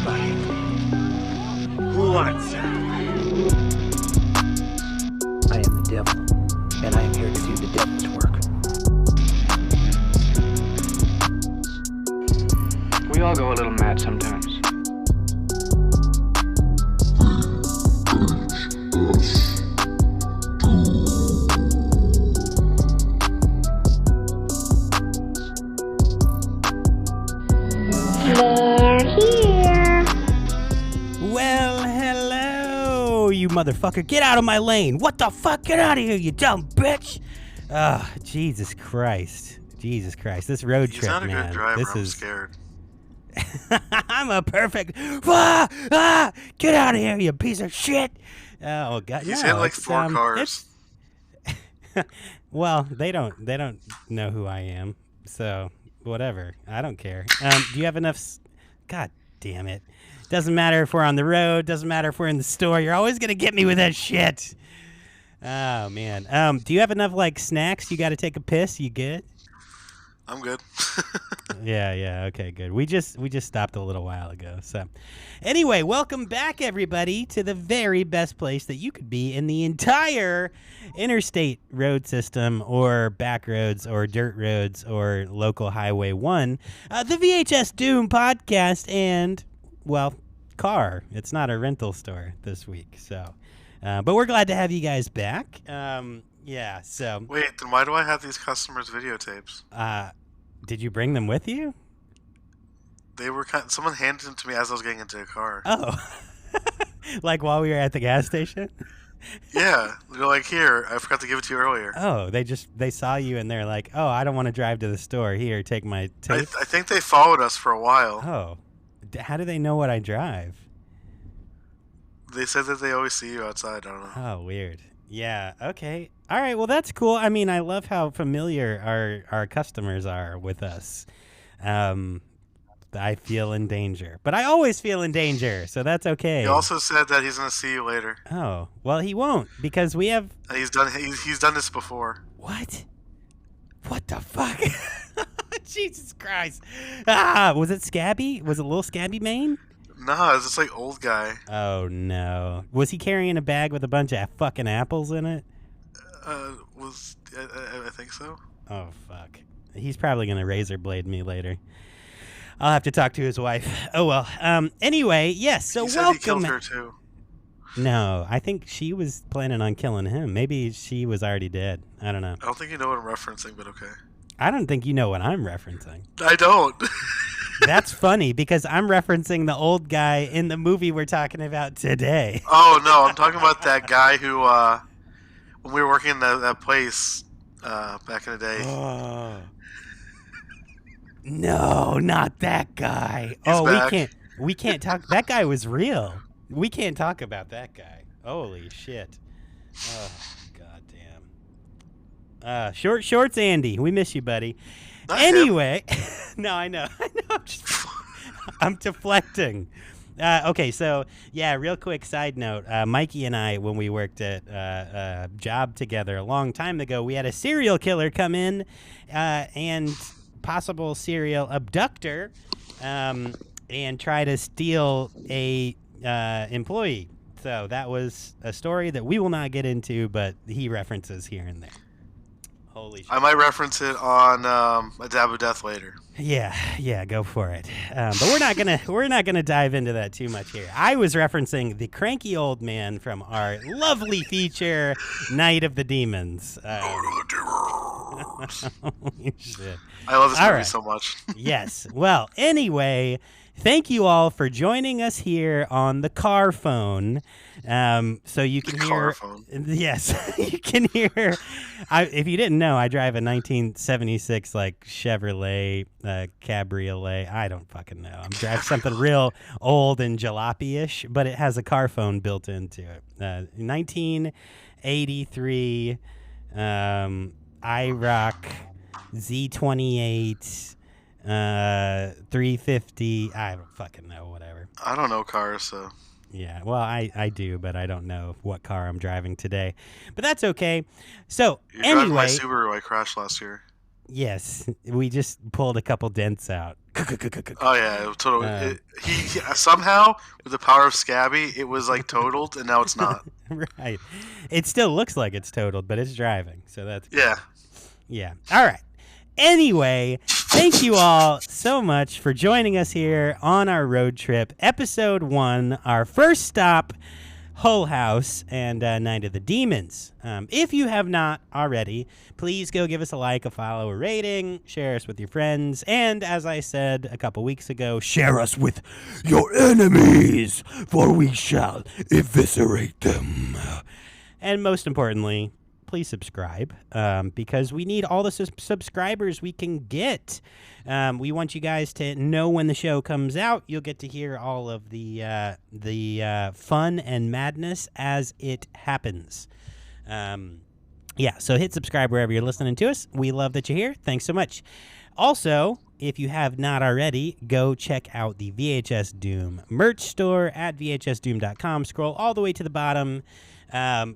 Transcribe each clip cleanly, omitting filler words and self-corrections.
somebody who wants some. I am the devil, and I am here to do the devil's work. We all go a little mad sometimes. Well, hello, you motherfucker. Get out of my lane. What the fuck? Get out of here, you dumb bitch. Oh, Jesus Christ. Jesus Christ. This road He's trip, not a man. good driver. This I'm is scared. I'm a perfect get out of here, you piece of shit. Oh god. He's no, hit like it's, 4 cars. Well, they don't know who I am. So, whatever. I don't care. Do you have enough God damn it. Doesn't matter if we're on the road, doesn't matter if we're in the store. You're always going to get me with that shit. Oh man. Do you have enough like snacks? You got to take a piss? You good? I'm good. Yeah, okay, good. We just stopped a little while ago. So, anyway, welcome back, everybody, to the very best place that you could be in the entire interstate road system, or back roads, or dirt roads, or local Highway 1, the VHS Doom podcast, and, well, car. It's not a rental store this week, so, but we're glad to have you guys back. Yeah, so. Wait, then why do I have these customers' videotapes? Did you bring them with you? They were someone handed them to me as I was getting into a car. Oh, like while we were at the gas station? Yeah, they're like, here, I forgot to give it to you earlier. Oh, they saw you and they're like, oh, I don't want to drive to the store. Here, take my tape. I think they followed us for a while. Oh, how do they know what I drive? They said that they always see you outside. I don't know. Oh, weird. Yeah, okay. All right, well, that's cool. I mean, I love how familiar our customers are with us. I feel in danger. But I always feel in danger, so that's okay. He also said that he's going to see you later. Oh, well, he won't, because we have... And he's done this before. What? What the fuck? Jesus Christ. Was it Scabby? Was it Little Scabby Mane? No, it's this like old guy. Oh, no. Was he carrying a bag with a bunch of fucking apples in it? I think so. Oh, fuck. He's probably going to razor blade me later. I'll have to talk to his wife. Oh, well. Anyway, yes, so he said welcome. He killed her, too. No, I think she was planning on killing him. Maybe she was already dead. I don't know. I don't think you know what I'm referencing, but okay. I don't think you know what I'm referencing. I don't. That's funny, because I'm referencing the old guy in the movie we're talking about today. Oh, no, I'm talking about that guy who, when we were working in that place back in the day. Oh. No, not that guy. He's back. We can't talk. That guy was real. We can't talk about that guy. Holy shit. Oh, goddamn. Shorts Andy, we miss you, buddy. Not Anyway, no, I know. I'm deflecting. Okay, so, yeah, real quick side note. Mikey and I, when we worked at a job together a long time ago, we had a serial killer come in and possible serial abductor and try to steal a employee. So that was a story that we will not get into, but he references here and there. Holy shit. I might reference it on A Dab of Death later. Yeah, go for it. But we're not gonna dive into that too much here. I was referencing the cranky old man from our lovely feature, Night of the Demons. Holy shit. I love this All movie right. so much. Yes. Well, anyway, thank you all for joining us here on the car phone. So you can hear. Car phone. Yes, you can hear. If you didn't know, I drive a 1976 like Chevrolet Cabriolet. I don't fucking know. I'm driving something real old and jalopy-ish, but it has a car phone built into it. 1983 IROC Z28 350. I don't fucking know. Whatever. I don't know cars, so. Yeah, well, I do, but I don't know what car I'm driving today. But that's okay. So, You're driving my anyway. Subaru I crashed last year. Yes, we just pulled a couple dents out. Oh yeah, it was totally. Um, He somehow with the power of Scabby, it was like totaled, and now it's not. Right. It still looks like it's totaled, but it's driving, so that's good. Yeah. Yeah. All right. Anyway, thank you all so much for joining us here on our road trip, episode 1, our first stop, Hull House and Night of the Demons. If you have not already, please go give us a like, a follow, a rating, share us with your friends, and as I said a couple weeks ago, share us with your enemies, for we shall eviscerate them. And most importantly, please subscribe because we need all the subscribers we can get. We want you guys to know when the show comes out. You'll get to hear all of the fun and madness as it happens. Yeah, so hit subscribe wherever you're listening to us. We love that you're here. Thanks so much. Also, if you have not already, go check out the VHS Doom merch store at vhsdoom.com. Scroll all the way to the bottom.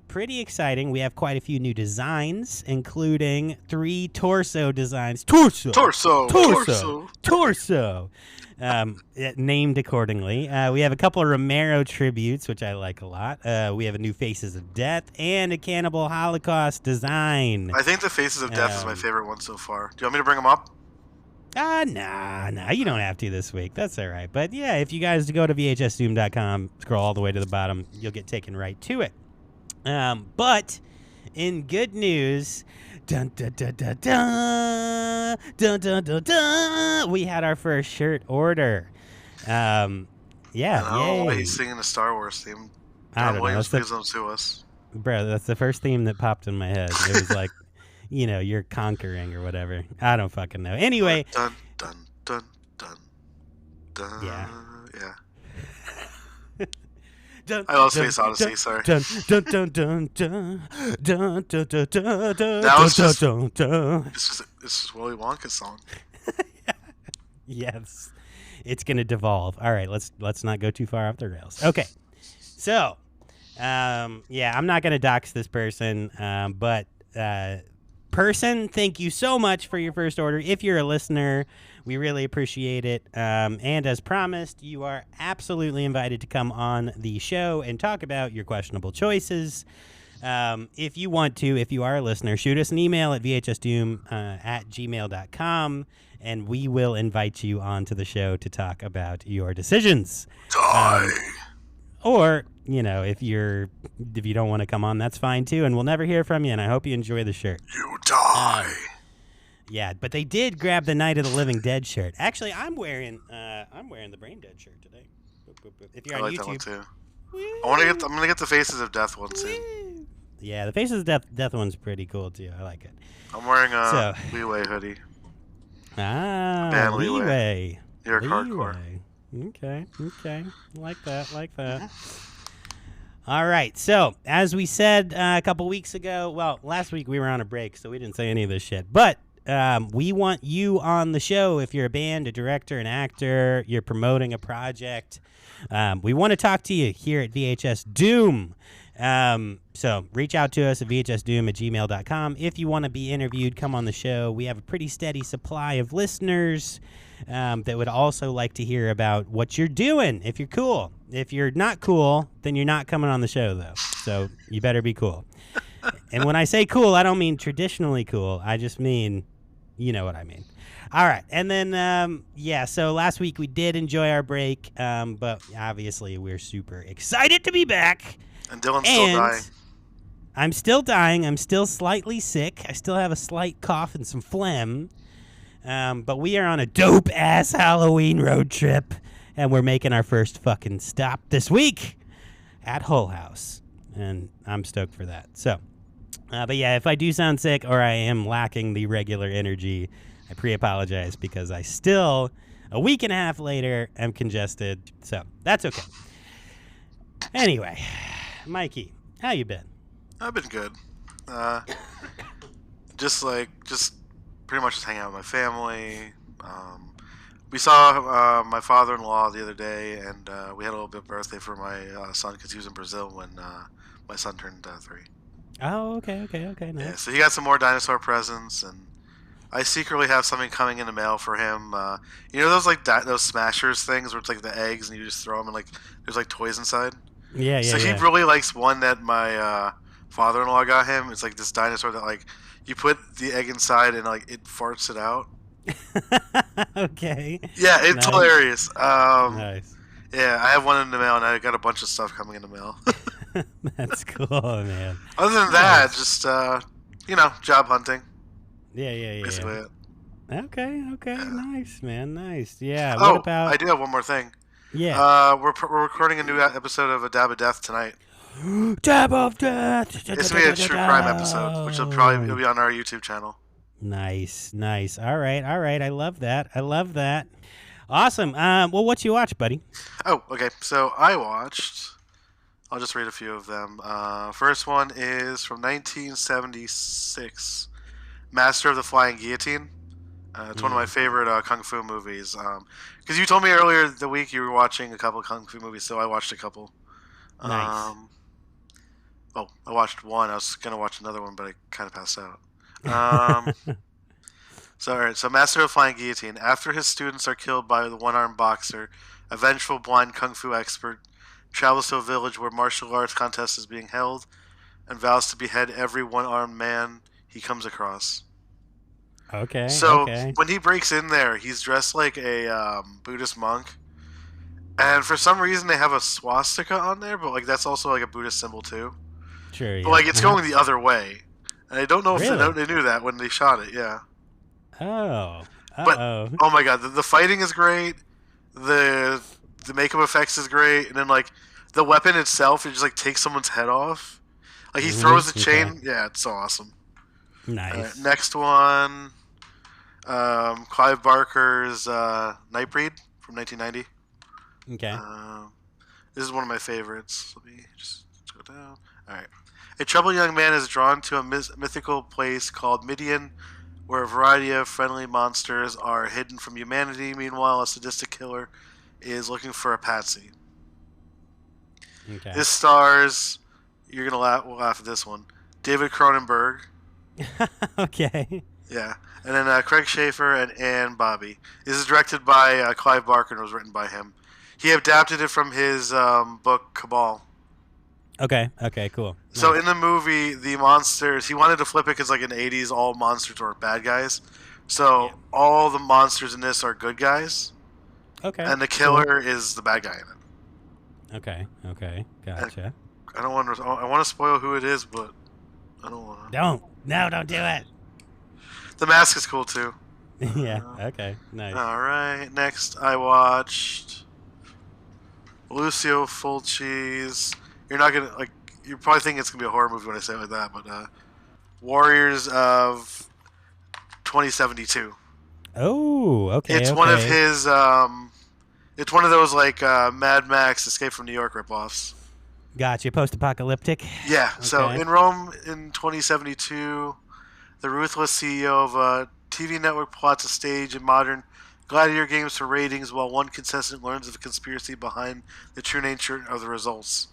Pretty exciting. We have quite a few new designs, including 3 torso designs. Torso. Named accordingly. We have a couple of Romero tributes, which I like a lot. We have a new Faces of Death and a Cannibal Holocaust design. I think the Faces of Death is my favorite one so far. Do you want me to bring them up? Nah, you don't have to this week. That's all right. But yeah, if you guys go to vhsdoom.com, scroll all the way to the bottom, you'll get taken right to it. But in good news, dun, dun, dun, dun, dun, dun, dun, dun, dun, we had our first shirt order. Yeah, Why yay. he's singing the Star Wars theme. I don't know. Williams gives them to us. Bro, that's the first theme that popped in my head. It was like, you're conquering or whatever. I don't fucking know. Anyway. Dun, dun, dun, dun, dun. Yeah. Yeah. Dun, I love dun, Space Odyssey, dun, sorry. Dun, dun, dun, dun, dun, dun, dun, dun, dun, dun, That was just- dun, dun. This is Willy Wonka's song. Yes. It's going to devolve. All right, let's not go too far off the rails. Okay. So, yeah, I'm not going to dox this person, but person, thank you so much for your first order. If you're a listener, we really appreciate it. And as promised, you are absolutely invited to come on the show and talk about your questionable choices. If you want to, if you are a listener, shoot us an email at vhsdoom@gmail.com, and we will invite you onto the show to talk about your decisions. Die. Or, if you don't want to come on, that's fine too, and we'll never hear from you, and I hope you enjoy the shirt. You die. Yeah, but they did grab the Night of the Living Dead shirt. Actually, I'm wearing the Brain Dead shirt today. If you're I on like YouTube, that one too. I'm gonna get the Faces of Death one soon. Yeah, the Faces of Death one's pretty cool too. I like it. I'm wearing a Leeway hoodie. Leeway. You're hardcore. Okay. Like that. All right. So, as we said a couple weeks ago, well, last week we were on a break, so we didn't say any of this shit. But we want you on the show if you're a band, a director, an actor, you're promoting a project. We want to talk to you here at VHS Doom. So reach out to us at vhsdoom@gmail.com. If you want to be interviewed, come on the show. We have a pretty steady supply of listeners that would also like to hear about what you're doing, if you're cool. If you're not cool, then you're not coming on the show, though. So you better be cool. And when I say cool, I don't mean traditionally cool. I just mean, you know what I mean. All right. And then, so last week we did enjoy our break, but obviously we're super excited to be back. And Dylan's still dying. I'm still dying. I'm still slightly sick. I still have a slight cough and some phlegm. But we are on a dope-ass Halloween road trip, and we're making our first fucking stop this week at Hull House. And I'm stoked for that. So, but yeah, if I do sound sick or I am lacking the regular energy, I pre-apologize because I still, a week and a half later, am congested. So, that's okay. Anyway, Mikey, how you been? I've been good. Just pretty much just hanging out with my family. We saw my father-in-law the other day, and we had a little bit of birthday for my son because he was in Brazil when my son turned 3. Oh, okay, nice. Yeah, so he got some more dinosaur presents, and I secretly have something coming in the mail for him. You know those like those Smashers things where it's like the eggs and you just throw them and like there's like toys inside. Yeah, So yeah, he yeah. really likes one that my father-in-law got him. It's like this dinosaur that like you put the egg inside and like it farts it out. Okay. Yeah, it's Nice. hilarious. Nice. Yeah, I have one in the mail and I got a bunch of stuff coming in the mail. That's cool, man. Other than that, just job hunting. Yeah, yeah, yeah. Basically it. Okay, okay, Yeah. nice, man, nice. Yeah. Oh, What about? I do have one more thing. Yeah. We're recording a new episode of A Dab of Death tonight. Dab of Death. It's gonna be a true crime episode, which it'll be on our YouTube channel. Nice, nice. All right, all right. I love that. I love that. Awesome. Well, what you watch, buddy? Oh, okay. So I watched. I'll just read a few of them. First one is from 1976, Master of the Flying Guillotine. It's one of my favorite kung fu movies. Because you told me earlier the week you were watching a couple of kung fu movies, so I watched a couple. Nice. Well, I watched one. I was gonna watch another one, but I kind of passed out. All right. So Master of the Flying Guillotine. After his students are killed by the one-armed boxer, a vengeful blind kung fu expert travels to a village where martial arts contest is being held, and vows to behead every one-armed man he comes across. Okay. So okay. when he breaks in there, he's dressed like a Buddhist monk, and for some reason they have a swastika on there, but like that's also like a Buddhist symbol too. Sure. Yeah. But like it's going the other way, and I don't know if Really? they knew that when they shot it. Yeah. Oh. But Uh-oh. oh my god, the fighting is great. The makeup effects is great, and then like the weapon itself, it just like takes someone's head off. Like he throws the chain. Okay. Yeah, it's so awesome. Nice. Next one, Clive Barker's Nightbreed from 1990. Okay. This is one of my favorites. Let me just go down. All right. A troubled young man is drawn to a mythical place called Midian, where a variety of friendly monsters are hidden from humanity. Meanwhile, a sadistic killer is looking for a patsy. Okay. This stars, you're gonna laugh at this one, David Cronenberg. Okay. Yeah, and then Craig Schaefer and Ann Bobby. This is directed by Clive Barker and was written by him. He adapted it from his book Cabal. Okay. Okay. Cool. So Nice. in the movie, the monsters, he wanted to flip it because like in the 80s, all monsters were bad guys. So all the monsters in this are good guys, Okay. and the killer is the bad guy in it. Okay. Okay. Gotcha. I don't want to. I want to spoil who it is, but I don't want to. Don't. No, don't do it. The mask is cool too. Yeah. Okay. Nice. All right. Next, I watched Lucio Fulci's. You're not gonna like. You probably think it's gonna be a horror movie when I say it like that, but Warriors of 2072. Oh. Okay. It's okay. one of his. It's one of those like Mad Max Escape from New York ripoffs. Gotcha. Post-apocalyptic. Yeah. So Okay. in Rome in 2072, the ruthless CEO of a TV network plots a stage in modern gladiator games for ratings, while one contestant learns of the conspiracy behind the true nature of the results.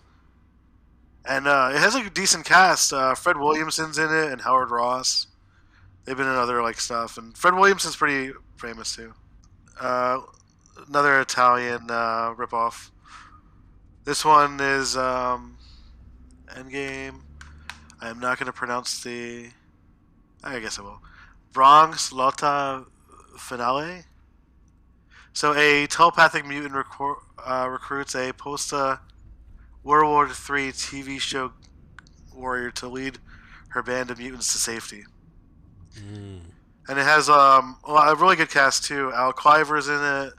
And it has like a decent cast. Fred Williamson's in it, and Howard Ross. They've been in other like stuff, and Fred Williamson's pretty famous too. Another Italian ripoff. This one is Endgame. I am not going to pronounce the. I guess I will. Bronx Lotta Finale. So a telepathic mutant recruits a World War III TV show warrior to lead her band of mutants to safety. And it has a really good cast too. Al Cliver's in it.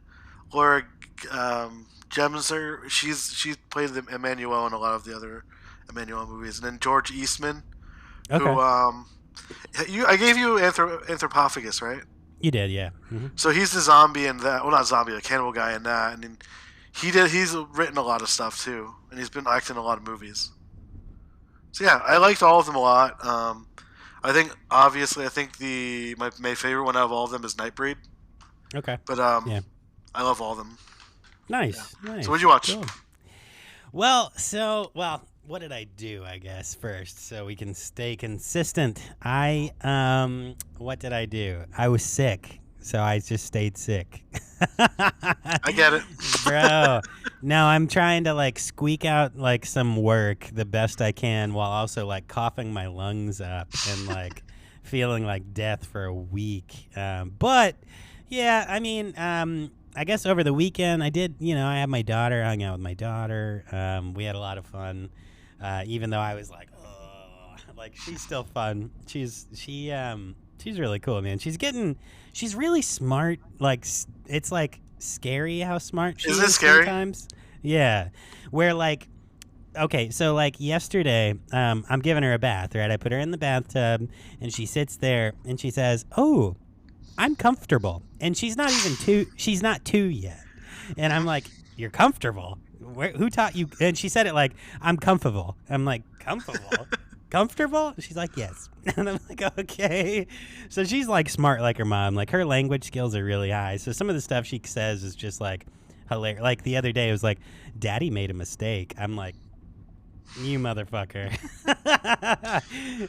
Laura Gemser, she's played Emmanuel in a lot of the other Emmanuel movies, and then George Eastman, Okay. who I gave you Anthropophagus, right? You did, yeah. So he's the zombie in that. Well, not zombie, the cannibal guy in that, and then he's written a lot of stuff too, and he's been acting in a lot of movies. So yeah, I liked all of them a lot. I think obviously my favorite one out of all of them is Nightbreed, Okay. but Yeah. I love all of them. Nice. Nice. So what'd you watch? Cool. Well, what did I do, I guess, first, so we can stay consistent? What did I do? I was sick, so I just stayed sick. I get it. Bro, no, I'm trying to, like, squeak out, like, some work the best I can while also, like, coughing my lungs up and, like, feeling like death for a week. But, yeah, I mean, I guess over the weekend I did, I had my daughter, hung out with my daughter. We had a lot of fun. Even though I was like, oh, like she's still fun. She's really cool, man. She's really smart. Like it's like scary how smart she is. Is it scary? Sometimes. Yeah. Where like, okay, so like yesterday, I'm giving her a bath, right? I put her in the bathtub and she sits there and she says, "Oh, I'm comfortable." And she's not two yet. And I'm like, "You're comfortable? Who taught you?" And she said it like, "I'm comfortable." I'm like, "Comfortable? Comfortable?" She's like, "Yes." And I'm like, "Okay." So she's like smart like her mom. Like her language skills are really high. So some of the stuff she says is just like hilarious. Like the other day it was like, "Daddy made a mistake." I'm like, "You motherfucker."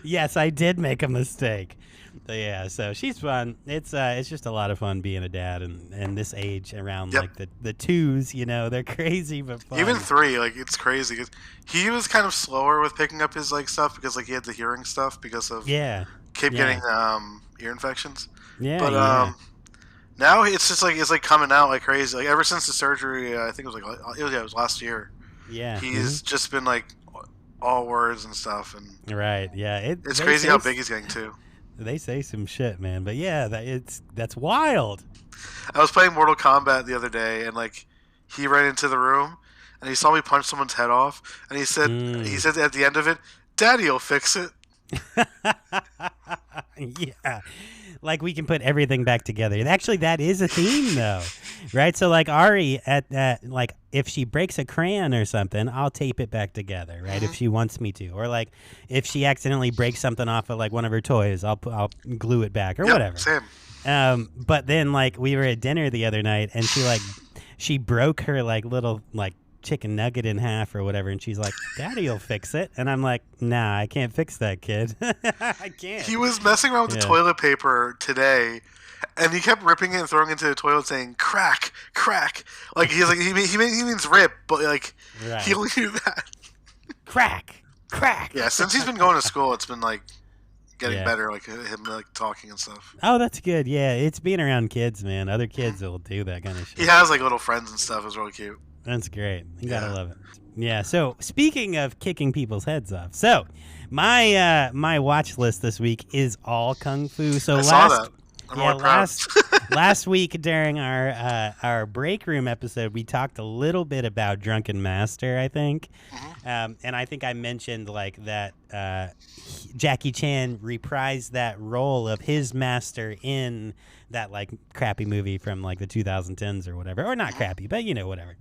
Yes, I did make a mistake. But yeah, so she's fun. It's just a lot of fun being a dad and this age around like the twos, they're crazy but fun. Even 3, like it's crazy. He was kind of slower with picking up his like stuff because like he had the hearing stuff because of getting ear infections. Yeah, but now it's just like it's like coming out like crazy. Like ever since the surgery, I think it was last year. Yeah, he's just been like all words and stuff, and right. Yeah, it's crazy how big he's getting too. They say some shit, man. But yeah, that's wild. I was playing Mortal Kombat the other day, and like he ran into the room, and he saw me punch someone's head off, and he said at the end of it, "Daddy'll fix it." Yeah. Like we can put everything back together. Actually, that is a theme, though, right? So, like Ari, like if she breaks a crayon or something, I'll tape it back together, right? If she wants me to, or like if she accidentally breaks something off of like one of her toys, I'll glue it back or whatever. Same. But then like we were at dinner the other night, and she broke her like little like chicken nugget in half or whatever, and she's like, "Daddy'll fix it." And I'm like, "Nah, I can't fix that, kid." I can't. He was messing around with the toilet paper today, and he kept ripping it and throwing it into the toilet, saying "crack, crack." Like he's like he means rip, but like he'll do that. Crack, crack. Yeah, since he's been going to school, it's been like getting better, like him like talking and stuff. Oh, that's good. Yeah, it's being around kids, man. Other kids will do that kind of shit. He has like little friends and stuff. It's really cute. That's great. You gotta love it. Yeah. So speaking of kicking people's heads off, so my watch list this week is all kung fu. So last week during our break room episode, we talked a little bit about Drunken Master, I think, and I think I mentioned like that Jackie Chan reprised that role of his master in that like crappy movie from like the 2010s or whatever, or not crappy, but whatever.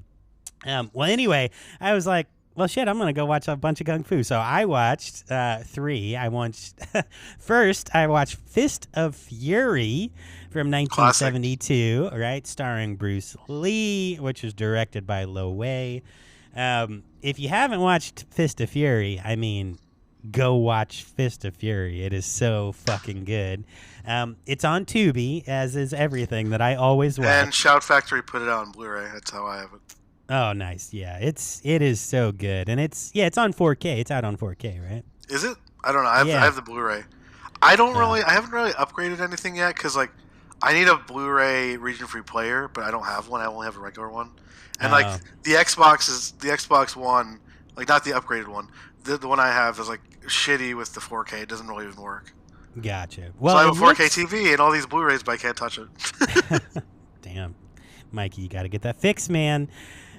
Well, anyway, I was like, well, shit, I'm going to go watch a bunch of Kung Fu. So I watched 3. First, I watched Fist of Fury from 1972, right? Starring Bruce Lee, which was directed by Lo Wei. If you haven't watched Fist of Fury, I mean, go watch Fist of Fury. It is so fucking good. It's on Tubi, as is everything that I always watch. And Shout Factory put it out on Blu-ray. That's how I have it. Oh, nice. Yeah, it is so good, and it's on 4K. It's out on 4K, right? Is it? I don't know. I have the Blu-ray. I haven't really upgraded anything yet because like I need a Blu-ray region-free player, but I don't have one. I only have a regular one, and like the Xbox One, like not the upgraded one. The one I have is like shitty with the 4K. It doesn't really even work. Gotcha. Well, so I have a 4K TV and all these Blu-rays, but I can't touch it. Damn, Mikey, you got to get that fixed, man.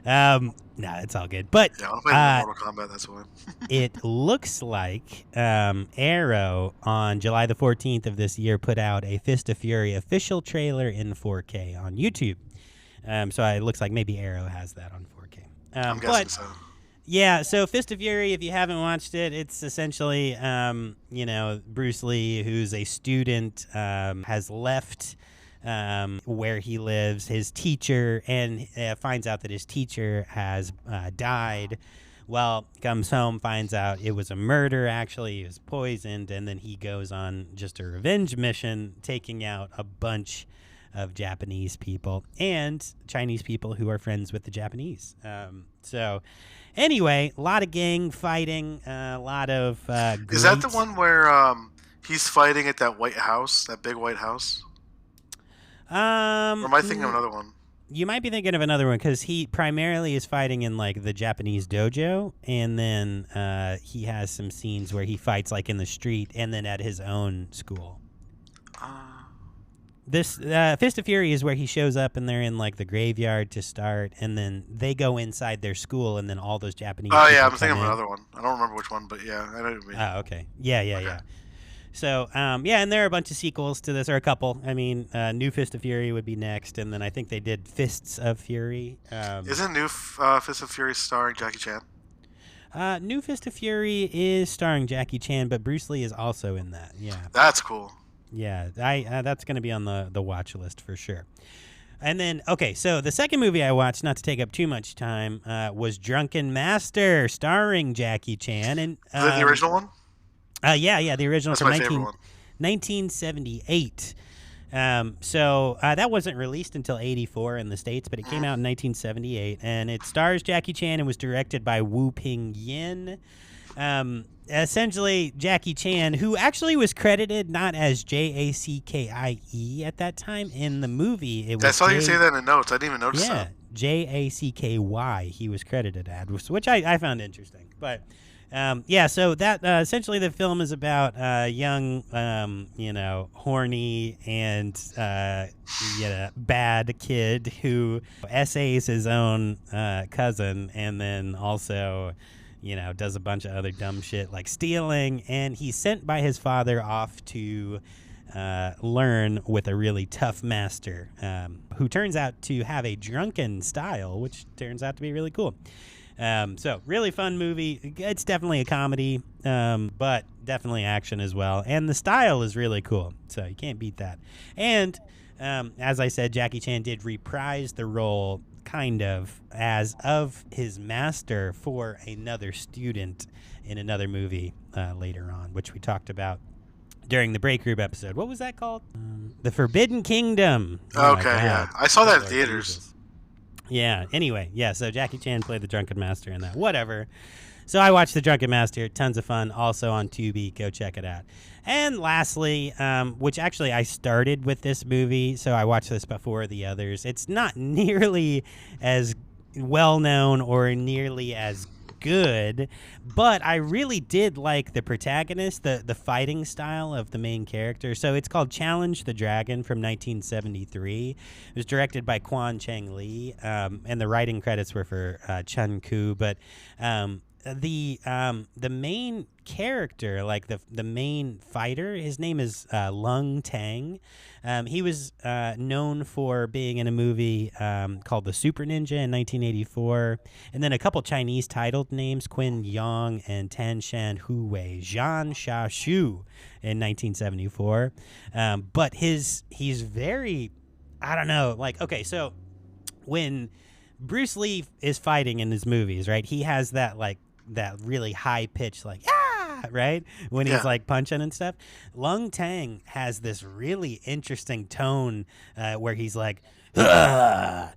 No, it's all good. But I'm playing Mortal Kombat. That's why. It looks like Arrow on July the 14th of this year put out a Fist of Fury official trailer in 4K on YouTube. So it looks like maybe Arrow has that on 4K. I'm guessing so. Yeah, so Fist of Fury, if you haven't watched it, it's essentially, Bruce Lee, who's a student, has left where he lives, his teacher, and finds out that his teacher has died Well, comes home, finds out it was a murder, actually. He was poisoned, and then he goes on just a revenge mission, taking out a bunch of Japanese people and Chinese people who are friends with the Japanese. So, anyway, a lot of gang fighting, a lot of Is that the one where he's fighting at that White House, that big White House? Or am I thinking of another one? You might be thinking of another one because he primarily is fighting in like the Japanese dojo, and then he has some scenes where he fights like in the street and then at his own school. This Fist of Fury is where he shows up and they're in like the graveyard to start, and then they go inside their school, and then all those Japanese. Oh yeah, I'm thinking of another one. I don't remember which one, but yeah, I know what you mean. Oh, okay. Yeah. So, and there are a bunch of sequels to this, or a couple. I mean, New Fist of Fury would be next, and then I think they did Fists of Fury. Isn't New Fist of Fury starring Jackie Chan? New Fist of Fury is starring Jackie Chan, but Bruce Lee is also in that. Yeah. That's cool. Yeah, that's going to be on the watch list for sure. And then, okay, so the second movie I watched, not to take up too much time, was Drunken Master, starring Jackie Chan. And Is that the original one? Yeah, the original. That's from my favorite one. 1978. So that wasn't released until 84 in the States, but it came out in 1978, and it stars Jackie Chan and was directed by Wu Ping Yin. Essentially, Jackie Chan, who actually was credited not as Jackie at that time in the movie. It was I saw you say that in the notes. I didn't even notice that. Yeah, Jacky he was credited as, which I found interesting. But so that essentially the film is about a young, horny and bad kid who essays his own cousin, and then also, does a bunch of other dumb shit like stealing, and he's sent by his father off to learn with a really tough master who turns out to have a drunken style, which turns out to be really cool. So really fun movie. It's definitely a comedy, but definitely action as well. And the style is really cool, so you can't beat that. And as I said, Jackie Chan did reprise the role kind of as of his master for another student in another movie later on, which we talked about during the break group episode. What was that called? The Forbidden Kingdom. Okay, yeah. I saw that in theaters. Jesus. Yeah, anyway, so Jackie Chan played the Drunken Master in that. Whatever. So I watched The Drunken Master. Tons of fun. Also on Tubi. Go check it out. And lastly, which actually I started with this movie, so I watched this before the others. It's not nearly as well-known or nearly as good, but I really did like the protagonist, the fighting style of the main character. So it's called Challenge the Dragon from 1973. It was directed by Quan Chang Lee, and the writing credits were for Chun Koo, but the main character, like the main fighter, his name is Lung Tang. He was known for being in a movie called The Super Ninja in 1984, and then a couple Chinese titled names, Qin Yang and Tan Shan Huwei, Zhan Sha Shu in 1974. But he's very, I don't know, like, okay, so when Bruce Lee is fighting in his movies, right, he has that really high pitch, like, right, when he's like punching and stuff. Lung Tang has this really interesting tone where he's like, yeah,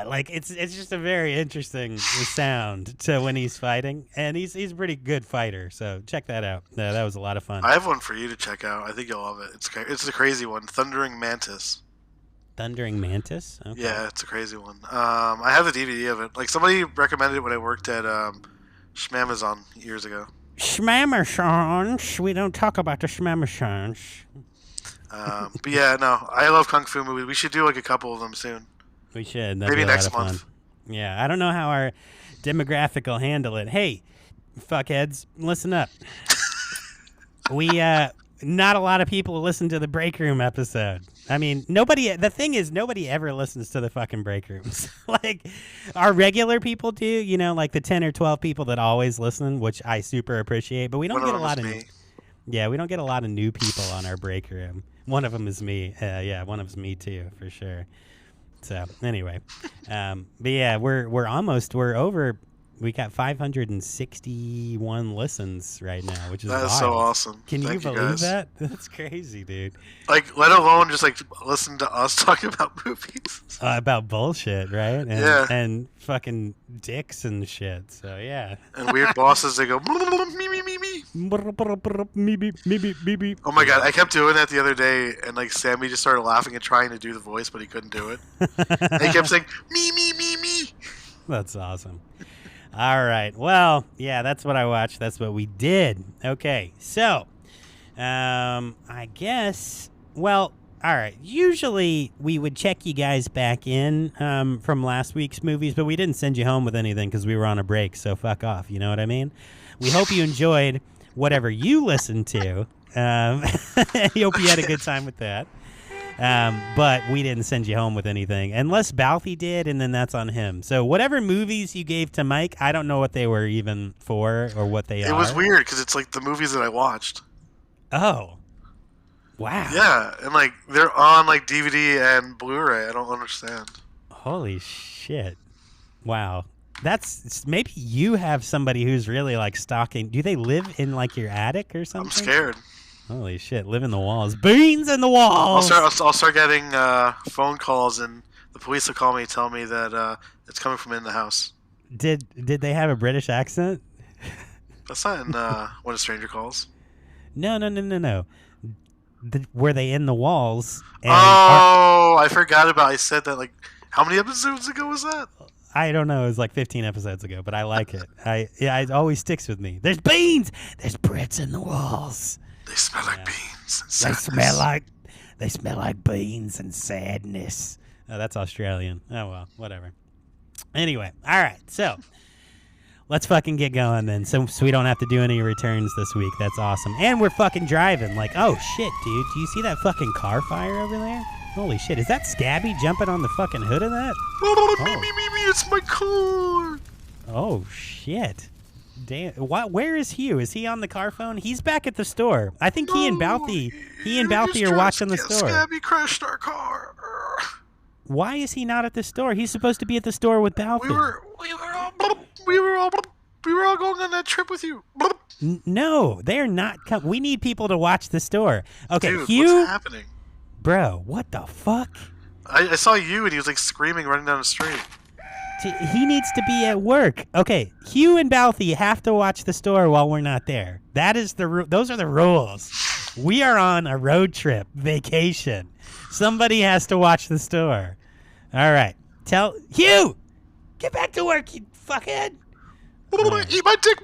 like it's just a very interesting sound to when he's fighting, and he's a pretty good fighter. So check that out. That was a lot of fun. I have one for you to check out. I think you'll love it. It's a crazy one. Thundering Mantis. Thundering Mantis? Okay. Yeah, it's a crazy one. I have the DVD of it. Like, somebody recommended it when I worked at Schmamazon years ago. Schmamazons? We don't talk about the Schmamazons. But yeah, no, I love Kung Fu movies. We should do like a couple of them soon. We should. Maybe next month. Yeah, I don't know how our demographic will handle it. Hey, fuckheads, listen up. Not a lot of people listen to the break room episode. I mean, the thing is, nobody ever listens to the fucking break rooms. Like, our regular people do, like the 10 or 12 people that always listen, which I super appreciate, but we don't get a lot of we don't get a lot of new people on our break room. One of them is me. One of them's me too, for sure. So anyway, but yeah, we're over We got 561 listens right now, which is That is wild. so awesome. Can you Thank believe guys. that? That's crazy, dude. Like, let alone just like listen to us talking about movies. About bullshit, right? And, Yeah. And fucking dicks and shit. So yeah. And weird bosses, they go me me me me. Oh my god, I kept doing that the other day, and like Sammy just started laughing and trying to do the voice, but he couldn't do it. And he kept saying me me me me. That's awesome. All right. Well, yeah, that's what I watched. That's what we did. Okay. So, I guess, well, all right. Usually we would check you guys back in from last week's movies, but we didn't send you home with anything because we were on a break. So fuck off. You know what I mean? We hope you enjoyed whatever you listened to. I hope you had a good time with that. But we didn't send you home with anything, unless Balthy did, and then that's on him. So whatever movies you gave to Mike, I don't know what they were even for or what they are. It was weird because it's like the movies that I watched. Oh. Wow. Yeah, and like they're on like DVD and Blu-ray. I don't understand. Holy shit. Wow. That's maybe you have somebody who's really like stalking. Do they live in like your attic or something? I'm scared. Holy shit! Live in the walls, beans in the walls. I'll start getting phone calls, and the police will call me and tell me that it's coming from in the house. Did they have a British accent? That's not in When a Stranger Calls. No. Were they in the walls? And I forgot about. I said that like how many episodes ago was that? I don't know. It was like 15 episodes ago, but I like it. It always sticks with me. There's beans. There's Brits in the walls. They smell like beans and sadness. They smell like beans and sadness. Oh, that's Australian. Oh well, whatever. Anyway, all right. So let's fucking get going then. So we don't have to do any returns this week. That's awesome. And we're fucking driving. Like, oh shit, dude. Do you see that fucking car fire over there? Holy shit. Is that Scabby jumping on the fucking hood of that? It's my car. Oh shit. Damn. Where is Hugh? Is he on the car phone? He's back at the store. I think he and Balthy are watching the store. Scabby crashed our car. Why is he not at the store? He's supposed to be at the store with Balthy. We were all going on that trip with you. No, they're not. We need people to watch the store. Okay, Dude, Hugh. what's happening? Bro, what the fuck? I saw you and he was like screaming running down the street. He needs to be at work. Okay, Hugh and Balthy have to watch the store while we're not there. That is those are the rules. We are on a road trip, vacation. Somebody has to watch the store. All right. Tell Hugh, get back to work, you fuckhead. Eat my dick.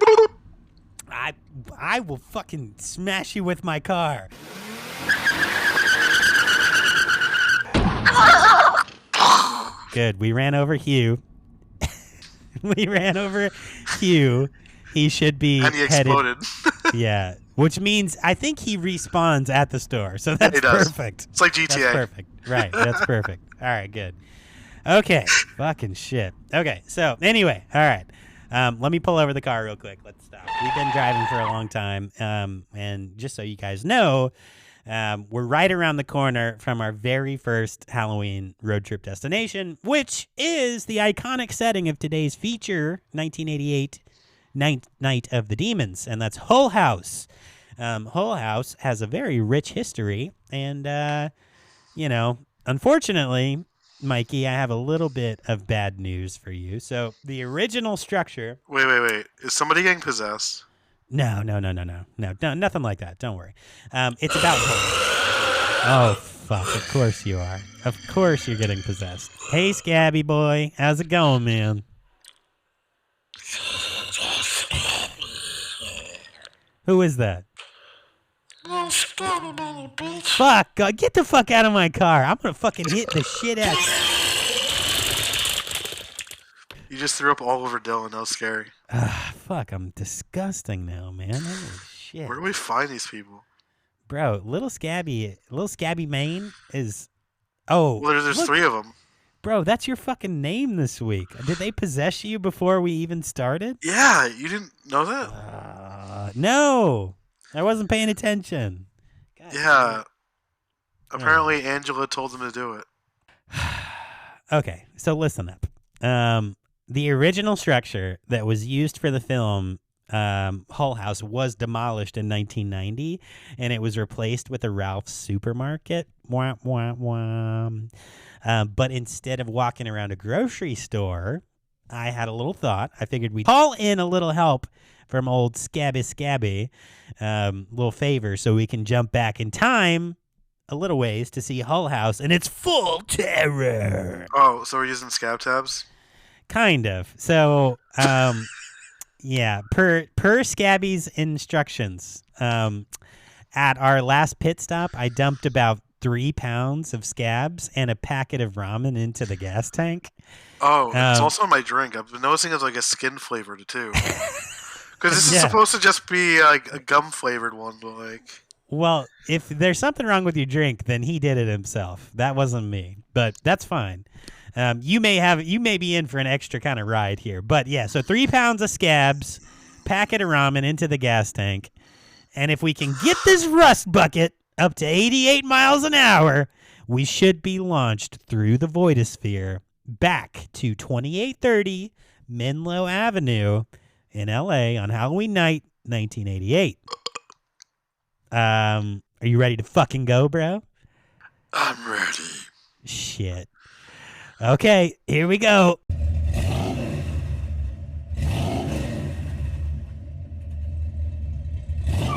I will fucking smash you with my car. Good. We ran over Hugh. He should be and he headed. exploded. Yeah. Which means I think he respawns at the store. So that's perfect. It's like GTA. That's perfect. Right. That's perfect. All right. Good. Okay. Fucking shit. Okay. So anyway. All right. Let me pull over the car real quick. Let's stop. We've been driving for a long time. And just so you guys know, we're right around the corner from our very first Halloween road trip destination, which is the iconic setting of today's feature, 1988 Night of the Demons, and that's Hull House. Hull House has a very rich history, and, unfortunately, Mikey, I have a little bit of bad news for you. So the original structure... Wait. Is somebody getting possessed? No, nothing like that. Don't worry. It's about... Oh, fuck. Of course you are. Of course you're getting possessed. Hey, Scabby boy. How's it going, man? Who is that? Fuck. Get the fuck out of my car. I'm going to fucking hit the shit out of you. You just threw up all over Dylan. That was scary. Fuck. I'm disgusting now, man. Holy shit. Where do we find these people? Bro, Little Scabby Maine is... Oh. Well, there's 3 of them. Bro, that's your fucking name this week. Did they possess you before we even started? Yeah, you didn't know that? No. I wasn't paying attention. God, yeah. Apparently, Angela told them to do it. Okay, so listen up. the original structure that was used for the film Hull House was demolished in 1990, and it was replaced with a Ralph's supermarket. Wah, wah, wah. But instead of walking around a grocery store, I had a little thought. I figured we'd call in a little help from old Scabby, little favor, so we can jump back in time a little ways to see Hull House in its full terror. Oh, so we're using scab tabs? Kind of. So, yeah, per Scabby's instructions, at our last pit stop, I dumped about 3 pounds of scabs and a packet of ramen into the gas tank. Oh, it's also in my drink. I've been noticing it's like a skin flavored too. Because this is Yeah. supposed to just be like a gum flavored one, but like. Well, if there's something wrong with your drink, then he did it himself. That wasn't me, but that's fine. You may be in for an extra kind of ride here, but yeah. So 3 pounds of scabs, packet of ramen into the gas tank, and if we can get this rust bucket up to 88 miles an hour, we should be launched through the voidosphere back to 2830 Menlo Avenue in L.A. on Halloween night, 1988. Are you ready to fucking go, bro? I'm ready. Shit. Okay, here we go.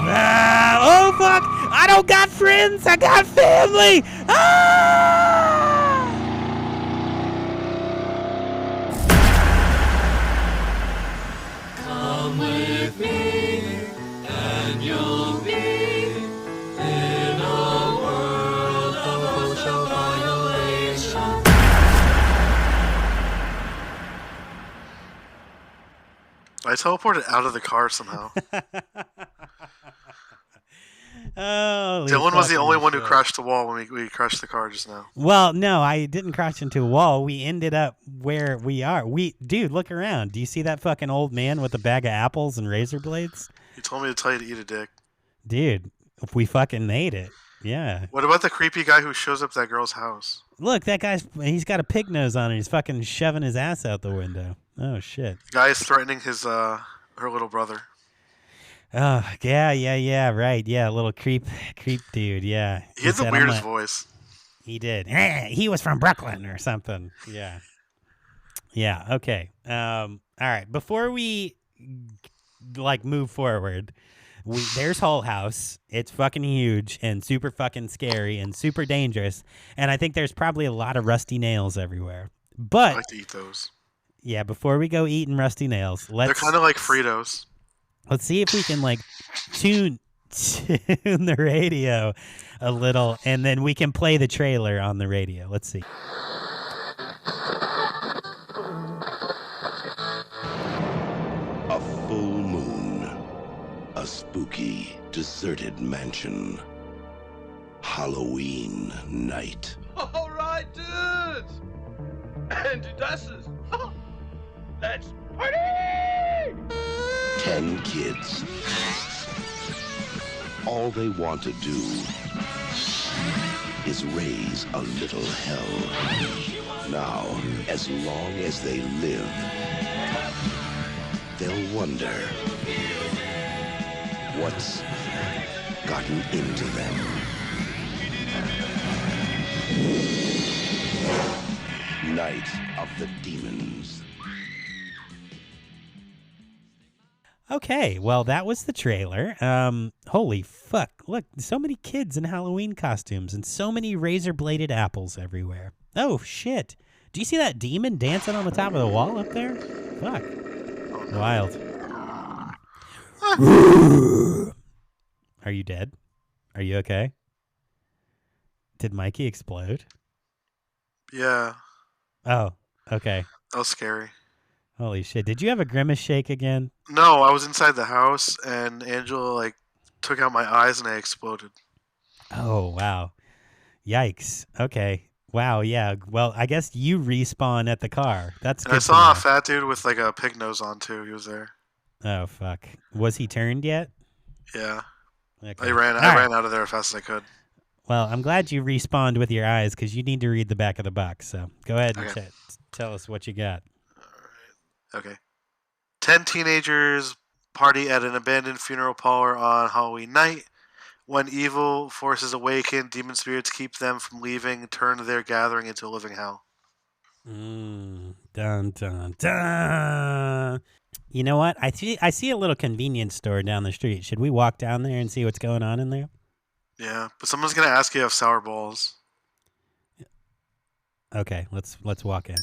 Oh, fuck! I don't got friends! I got family! Ah! Come with me, and you'll be in a world of social violation. I teleported out of the car somehow. Holy Dylan was the fucking only one who shit. crashed the wall when we crashed the car just now. Well, no, I didn't crash into a wall. We ended up where we are. Dude, look around. Do you see that fucking old man with a bag of apples and razor blades? You told me to tell you to eat a dick. Dude, if we fucking ate it. Yeah. What about the creepy guy who shows up at that girl's house? Look, that he's got a pig nose on and he's fucking shoving his ass out the window. Oh, shit. The guy is threatening his her little brother. Oh, yeah, right. Yeah, little creep dude, yeah. He had the said, weirdest voice. He did. He was from Brooklyn or something. Yeah. Yeah, okay. All right, before we move forward, there's Hull House. It's fucking huge and super fucking scary and super dangerous. And I think there's probably a lot of rusty nails everywhere. I But like to eat those. yeah, before we go eating rusty nails, They're kind of like Fritos. let's see if we can tune the radio a little, and then we can play the trailer on the radio. Let's see. A full moon. A spooky, deserted mansion. Halloween night. All right, dudes! And dudesses! Let's party! 10 kids. All they want to do is raise a little hell. Now, as long as they live, they'll wonder what's gotten into them. Night of the Demons. Okay, well, that was the trailer. Holy fuck. Look, so many kids in Halloween costumes and so many razor-bladed apples everywhere. Oh, shit. Do you see that demon dancing on the top of the wall up there? Fuck. Wild. Are you dead? Are you okay? Did Mikey explode? Yeah, Oh, okay. that was scary. Holy shit. Did you have a grimace shake again? No, I was inside the house and Angela took out my eyes and I exploded. Oh, wow. Yikes. Okay. Wow, yeah. Well, I guess you respawn at the car. That's And good I to saw a know. fat dude with a pig nose on too. He was there. Oh, fuck. Was he turned yet? Yeah, Okay. I ran All right. out of there as fast as I could. Well, I'm glad you respawned with your eyes because you need to read the back of the box. So go ahead and Okay. tell us what you got. Okay. 10 teenagers party at an abandoned funeral parlor on Halloween night. When evil forces awaken, demon spirits keep them from leaving, turn their gathering into a living hell. Dun dun dun. You know what? I see a little convenience store down the street. Should we walk down there and see what's going on in there? Yeah, but someone's gonna ask you if you have sour balls. Okay, let's walk in.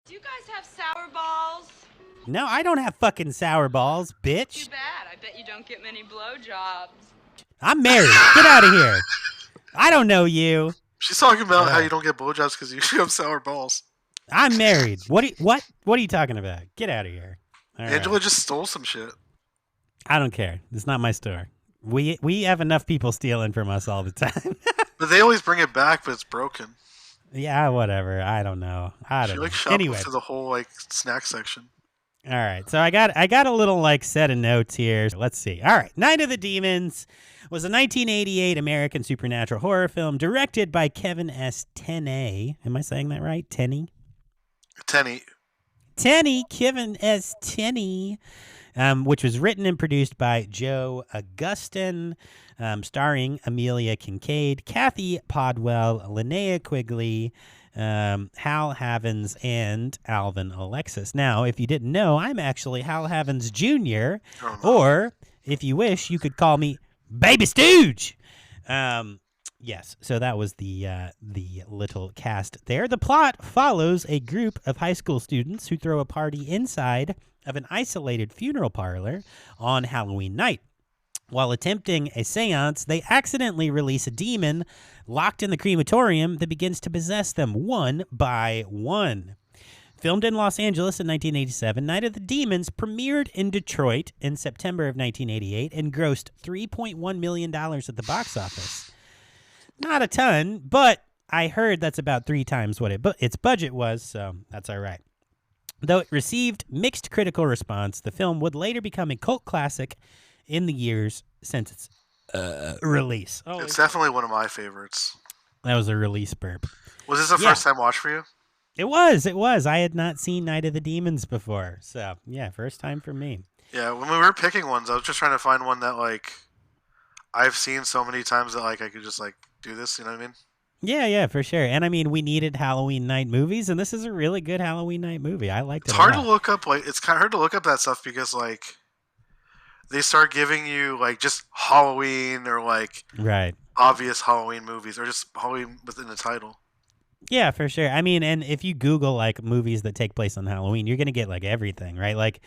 Do you guys have sour balls? No, I don't have fucking sour balls, bitch. Too bad. I bet you don't get many blowjobs. I'm married. Get out of here. I don't know you. She's talking about how you don't get blowjobs because you have sour balls. I'm married. What are you talking about? Get out of here. All Angela right. just stole some shit. I don't care. It's not my store. We have enough people stealing from us all the time. But they always bring it back, but it's broken. Yeah, whatever. I don't know. She like shopped through the whole like snack section. All right. So I got a little like set of notes here. Let's see. All right. Night of the Demons was a 1988 American supernatural horror film directed by Kevin S. Tenney. Am I saying that right? Tenney? Kevin S. Tenney, which was written and produced by Joe Augustin, starring Amelia Kincaid, Kathy Podwell, Linnea Quigley, Hal Havens, and Alvin Alexis. Now, if you didn't know, I'm actually Hal Havens Jr., or if you wish, you could call me Baby Stooge. Yes, so that was the little cast there. The plot follows a group of high school students who throw a party inside of an isolated funeral parlor on Halloween night. While attempting a seance, they accidentally release a demon locked in the crematorium that begins to possess them one by one. Filmed in Los Angeles in 1987, Night of the Demons premiered in Detroit in September of 1988 and grossed $3.1 million at the box office. Not a ton, but I heard that's about 3 times what its budget was, so that's all right. Though it received mixed critical response, the film would later become a cult classic in the years since its release. Oh, it's definitely one of my favorites. That was a release burp. Was this a first time watch for you? It was. I had not seen Night of the Demons before, so yeah, first time for me. Yeah, when we were picking ones, I was just trying to find one that like I've seen so many times that like I could just like do this. You know what I mean? Yeah, for sure. And I mean, we needed Halloween night movies, and this is a really good Halloween night movie. I liked it. It's hard to look up. Like, it's kind of hard to look up that stuff because like they start giving you like just Halloween or like obvious Halloween movies or just Halloween within the title. Yeah, for sure. I mean, and if you Google like movies that take place on Halloween, you're gonna get like everything, right? Like,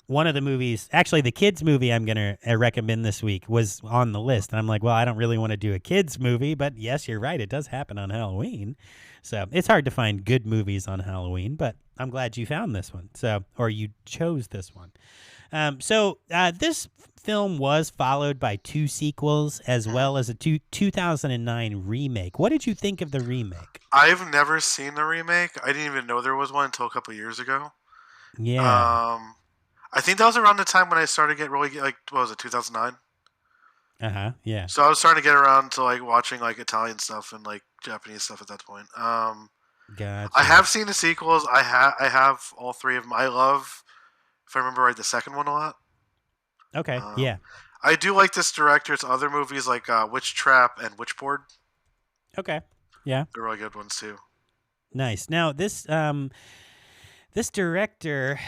one of the movies, actually, the kids movie I'm gonna recommend this week was on the list. And I'm like, well, I don't really want to do a kids movie, but yes, you're right, it does happen on Halloween. So it's hard to find good movies on Halloween, but I'm glad you found this one. So, or you chose this one. This film was followed by 2 sequels as well as a 2009 remake. What did you think of the remake? I've never seen the remake. I didn't even know there was one until a couple of years ago. Yeah. I think that was around the time when I started getting really like, what was it, 2009? Yeah. So I was starting to get around to like watching like Italian stuff and like Japanese stuff at that point. Gotcha. I have seen the sequels. I have all 3 of them. I love, if I remember right, the second one a lot. Okay. Yeah. I do like this director's other movies like Witch Trap and Witchboard. Okay. Yeah. They're really good ones too. Nice. Now this director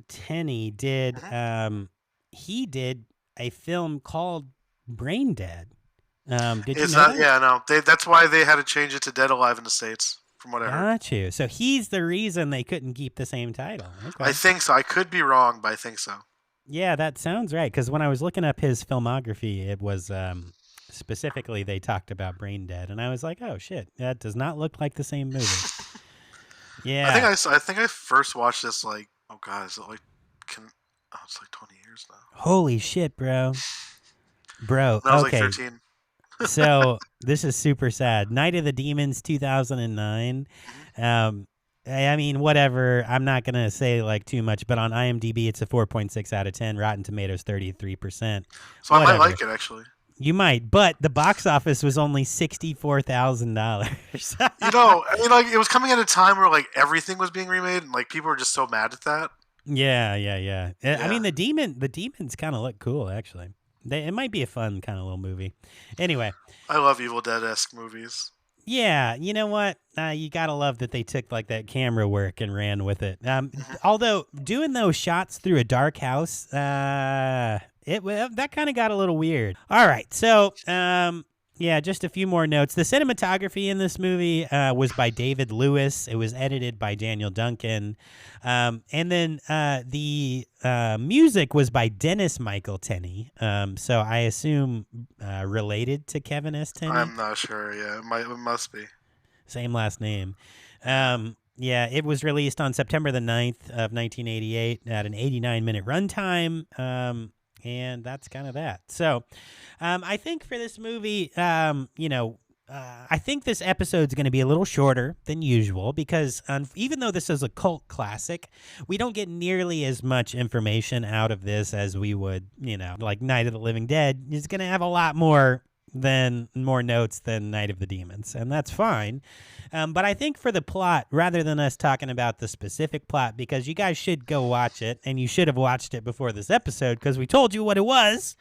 Tenney did he did a film called Brain Dead. Did you know that? Yeah, no. That's why they had to change it to Dead Alive in the States, from what I heard. Got you. So he's the reason they couldn't keep the same title. Okay. I think so. I could be wrong, but I think so. Yeah, that sounds right. Because when I was looking up his filmography, it was specifically they talked about Brain Dead, and I was like, "Oh shit, that does not look like the same movie." Yeah, I think I first watched this like, oh god, is it like it's like 20 years now. Holy shit, bro. I was okay. like 13. So this is super sad. Night of the Demons, 2009. I mean, whatever. I'm not going to say like too much, but on IMDb, it's a 4.6 out of 10. Rotten Tomatoes, 33%. So I might like it, actually. You might, but the box office was only $64,000. I mean, like, it was coming at a time where, like, everything was being remade, and, like, people were just so mad at that. Yeah. I Yeah. mean, the demons kind of look cool, actually. It might be a fun kind of little movie. Anyway, I love Evil Dead-esque movies. yeah, you know what? You gotta love that they took like that camera work and ran with it. Although doing those shots through a dark house, that kind of got a little weird. All right, so yeah, just a few more notes. The cinematography in this movie was by David Lewis. It was edited by Daniel Duncan. And then the music was by Dennis Michael Tenney. So I assume related to Kevin S. Tenney. I'm not sure. Yeah, it must be. Same last name. Yeah, it was released on September the 9th of 1988 at an 89-minute runtime. And that's kind of that. So I think for this movie, I think this episode's going to be a little shorter than usual because even though this is a cult classic, we don't get nearly as much information out of this as we would, like Night of the Living Dead is going to have a lot more notes than Night of the Demons, and that's fine. But I think for the plot, rather than us talking about the specific plot, because you guys should go watch it, and you should have watched it before this episode, because we told you what it was.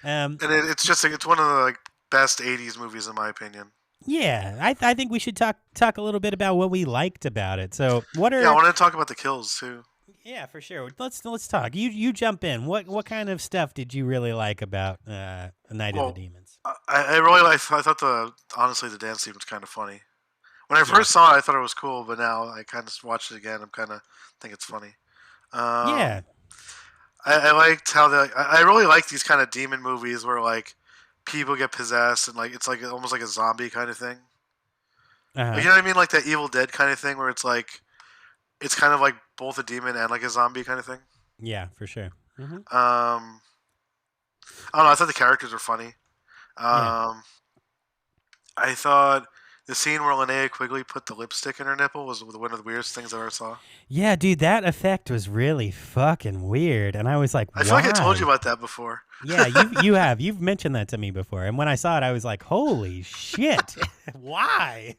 And it's one of the like best 80s movies in my opinion. Yeah, I think we should talk a little bit about what we liked about it. So what are... Yeah, I want to talk about the kills too. Yeah, for sure. Let's talk. You jump in. What kind of stuff did you really like about Night of the Demons? I really like. I thought honestly the dance scene was kind of funny. When I first saw it, I thought it was cool, but now I kind of watched it again. I'm kind of think it's funny. Yeah. I liked how I really like these kind of demon movies where like people get possessed and like it's like almost like a zombie kind of thing. Uh-huh. Like, you know what I mean? Like that Evil Dead kind of thing where it's like it's kind of like both a demon and like a zombie kind of thing. Yeah, for sure. Mm-hmm. I don't know. I thought the characters were funny. I thought the scene where Linnea Quigley put the lipstick in her nipple was one of the weirdest things I ever saw. Yeah, dude, that effect was really fucking weird, and I was like, I feel like I told you about that before. Yeah, you've mentioned that to me before, and when I saw it, I was like, holy shit, why?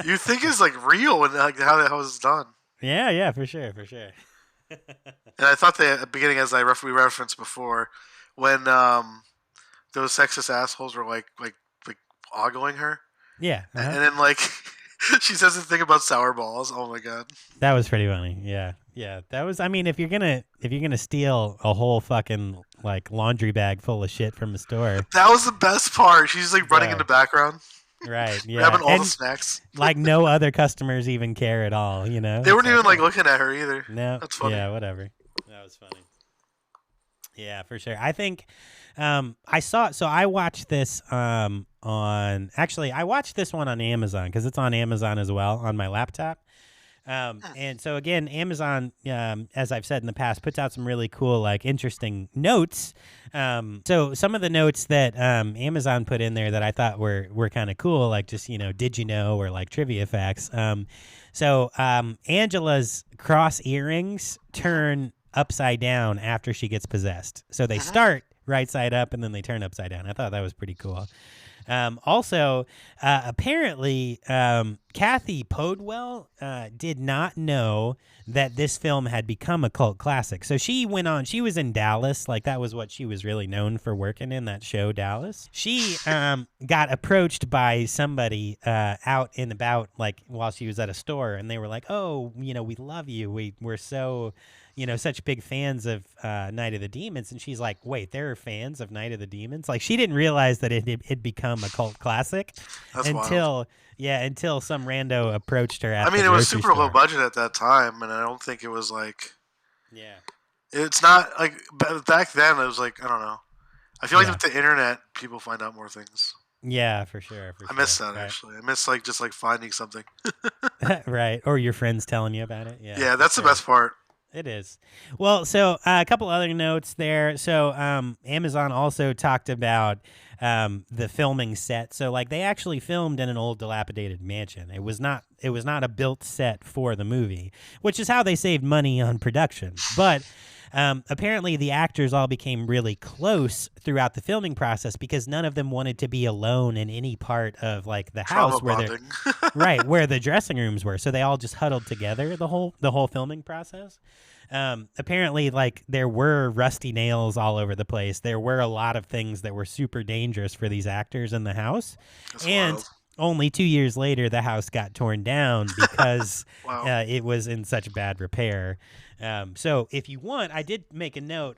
You think it's like real and like how it's done. Yeah, for sure. And I thought at the beginning, as we referenced before, when those sexist assholes were like ogling her. Yeah. Uh-huh. And then like she says the thing about sour balls. Oh my god. That was pretty funny. Yeah. That was. I mean, if you're gonna steal a whole fucking like laundry bag full of shit from a store, that was the best part. She's like running in the background. Right. Yeah. Grabbing all the snacks. Like no other customers even care at all. You know. They weren't even like looking at her either. No. That's funny. Yeah. Whatever. That was funny. Yeah, for sure. I think I saw. So I watched this I watched this one on Amazon because it's on Amazon as well on my laptop. And so again, Amazon, as I've said in the past, puts out some really cool, like interesting notes. So some of the notes that Amazon put in there that I thought were kind of cool, like just did you know, or like trivia facts. So Angela's cross earrings turn upside down after she gets possessed. So they start right side up and then they turn upside down. I thought that was pretty cool. Also, apparently, Kathy Podwell did not know that this film had become a cult classic. So she went on. She was in Dallas. Like, that was what she was really known for working in, that show, Dallas. She got approached by somebody out and about, like, while she was at a store. And they were like, oh, we love you. We're so... such big fans of Night of the Demons. And she's like, wait, there are fans of Night of the Demons? Like, she didn't realize that it had become a cult classic until some rando approached her at it was super low budget at that time, and I don't think it was like... Yeah. It's not, like, back then, it was like, I don't know. I feel like with the internet, people find out more things. Yeah, for sure. I miss that, actually. I miss, just finding something. Right, or your friends telling you about it. Yeah, that's the best part. It is. Well, so a couple other notes there. So Amazon also talked about the filming set. So like they actually filmed in an old dilapidated mansion. It was not a built set for the movie, which is how they saved money on production. But Apparently, the actors all became really close throughout the filming process because none of them wanted to be alone in any part of like the house where they're right where the dressing rooms were. So they all just huddled together the whole filming process. Apparently, like there were rusty nails all over the place. There were a lot of things that were super dangerous for these actors in the house. That's and wild. only 2 years later, the house got torn down because Wow. it was in such bad repair. So if you want, I did make a note.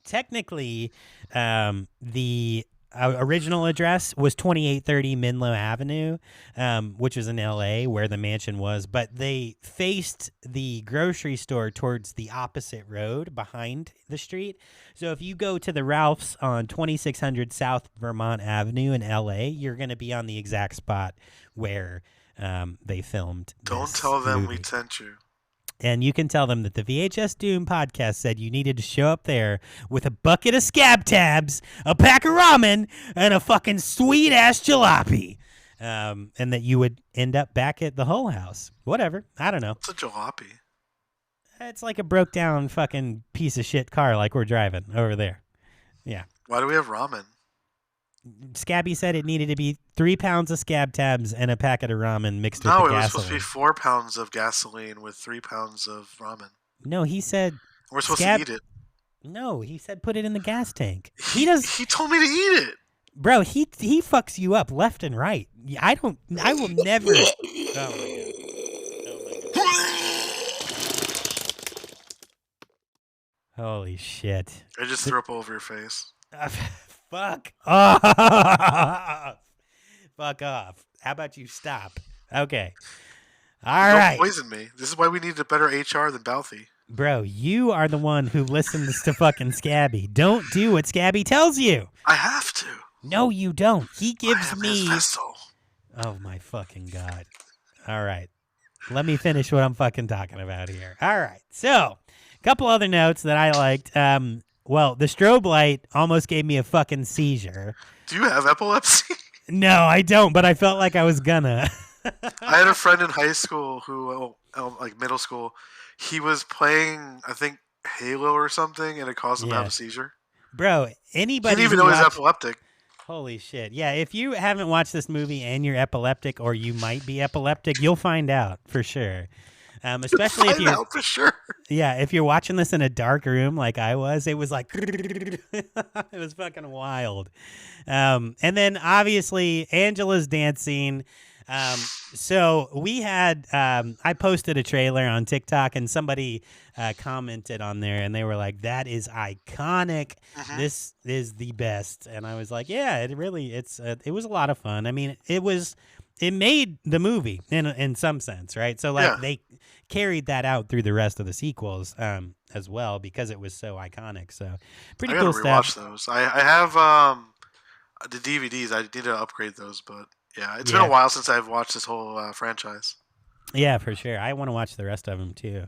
Technically, the original address was 2830 Menlo Avenue, which was in L.A. where the mansion was, but they faced the grocery store towards the opposite road behind the street. So if you go to the Ralph's on 2600 South Vermont Avenue in L.A., you're going to be on the exact spot where they filmed. Don't this tell them movie. we sent you. And you can tell them that the VHS Doom podcast said you needed to show up there with a bucket of scab tabs, a pack of ramen, and a fucking sweet-ass jalopy. And that you would end up back at the Hull House. Whatever. I don't know. It's a jalopy. It's like a broke-down fucking piece of shit car like we're driving over there. Yeah. Why do we have ramen? Scabby said it needed to be 3 pounds of scab tabs and a packet of ramen mixed with No, the it was gasoline. supposed to be 4 pounds of gasoline with 3 pounds of ramen. No, he said... We're supposed Scab- to eat it. No, he said put it in the gas tank. He told me to eat it. Bro, he fucks you up left and right. I will never. Oh my god. Holy shit. I just threw up all over your face. Fuck off. Fuck off. How about you stop? Okay. All Don't right. poison me. This is why we need a better HR than Balthy. Bro, you are the one who listens to fucking Scabby. Don't do what Scabby tells you. I have to. No, you don't. He I gives am me... his vessel. Oh, my fucking God. All right. Let me finish what I'm fucking talking about here. All right. So, a couple other notes that I liked. Well, the strobe light almost gave me a fucking seizure. Do you have epilepsy? No, I don't, but I felt like I was gonna. I had a friend in high school who, like middle school, he was playing, I think, Halo or something, and it caused him to have Yeah. a seizure. Bro, He anybody didn't even who know he was watched- epileptic. Holy shit. Yeah, if you haven't watched this movie and you're epileptic or you might be epileptic, you'll find out for sure. Especially if Find you're out for sure. Yeah, if you're watching this in a dark room like I was, it was like it was fucking wild. And then obviously Angela's dancing. So we had I posted a trailer on TikTok and somebody commented on there and they were like, "That is iconic. This is the best." And I was like, "Yeah, it was a lot of fun. I mean, it made the movie in some sense, right? So like they carried that out through the rest of the sequels as well because it was so iconic. So pretty I cool gotta rewatch stuff. those. I have the DVDs. I need to upgrade those, but yeah, it's been Yeah. a while since I've watched this whole franchise. Yeah, for sure. I want to watch the rest of them too.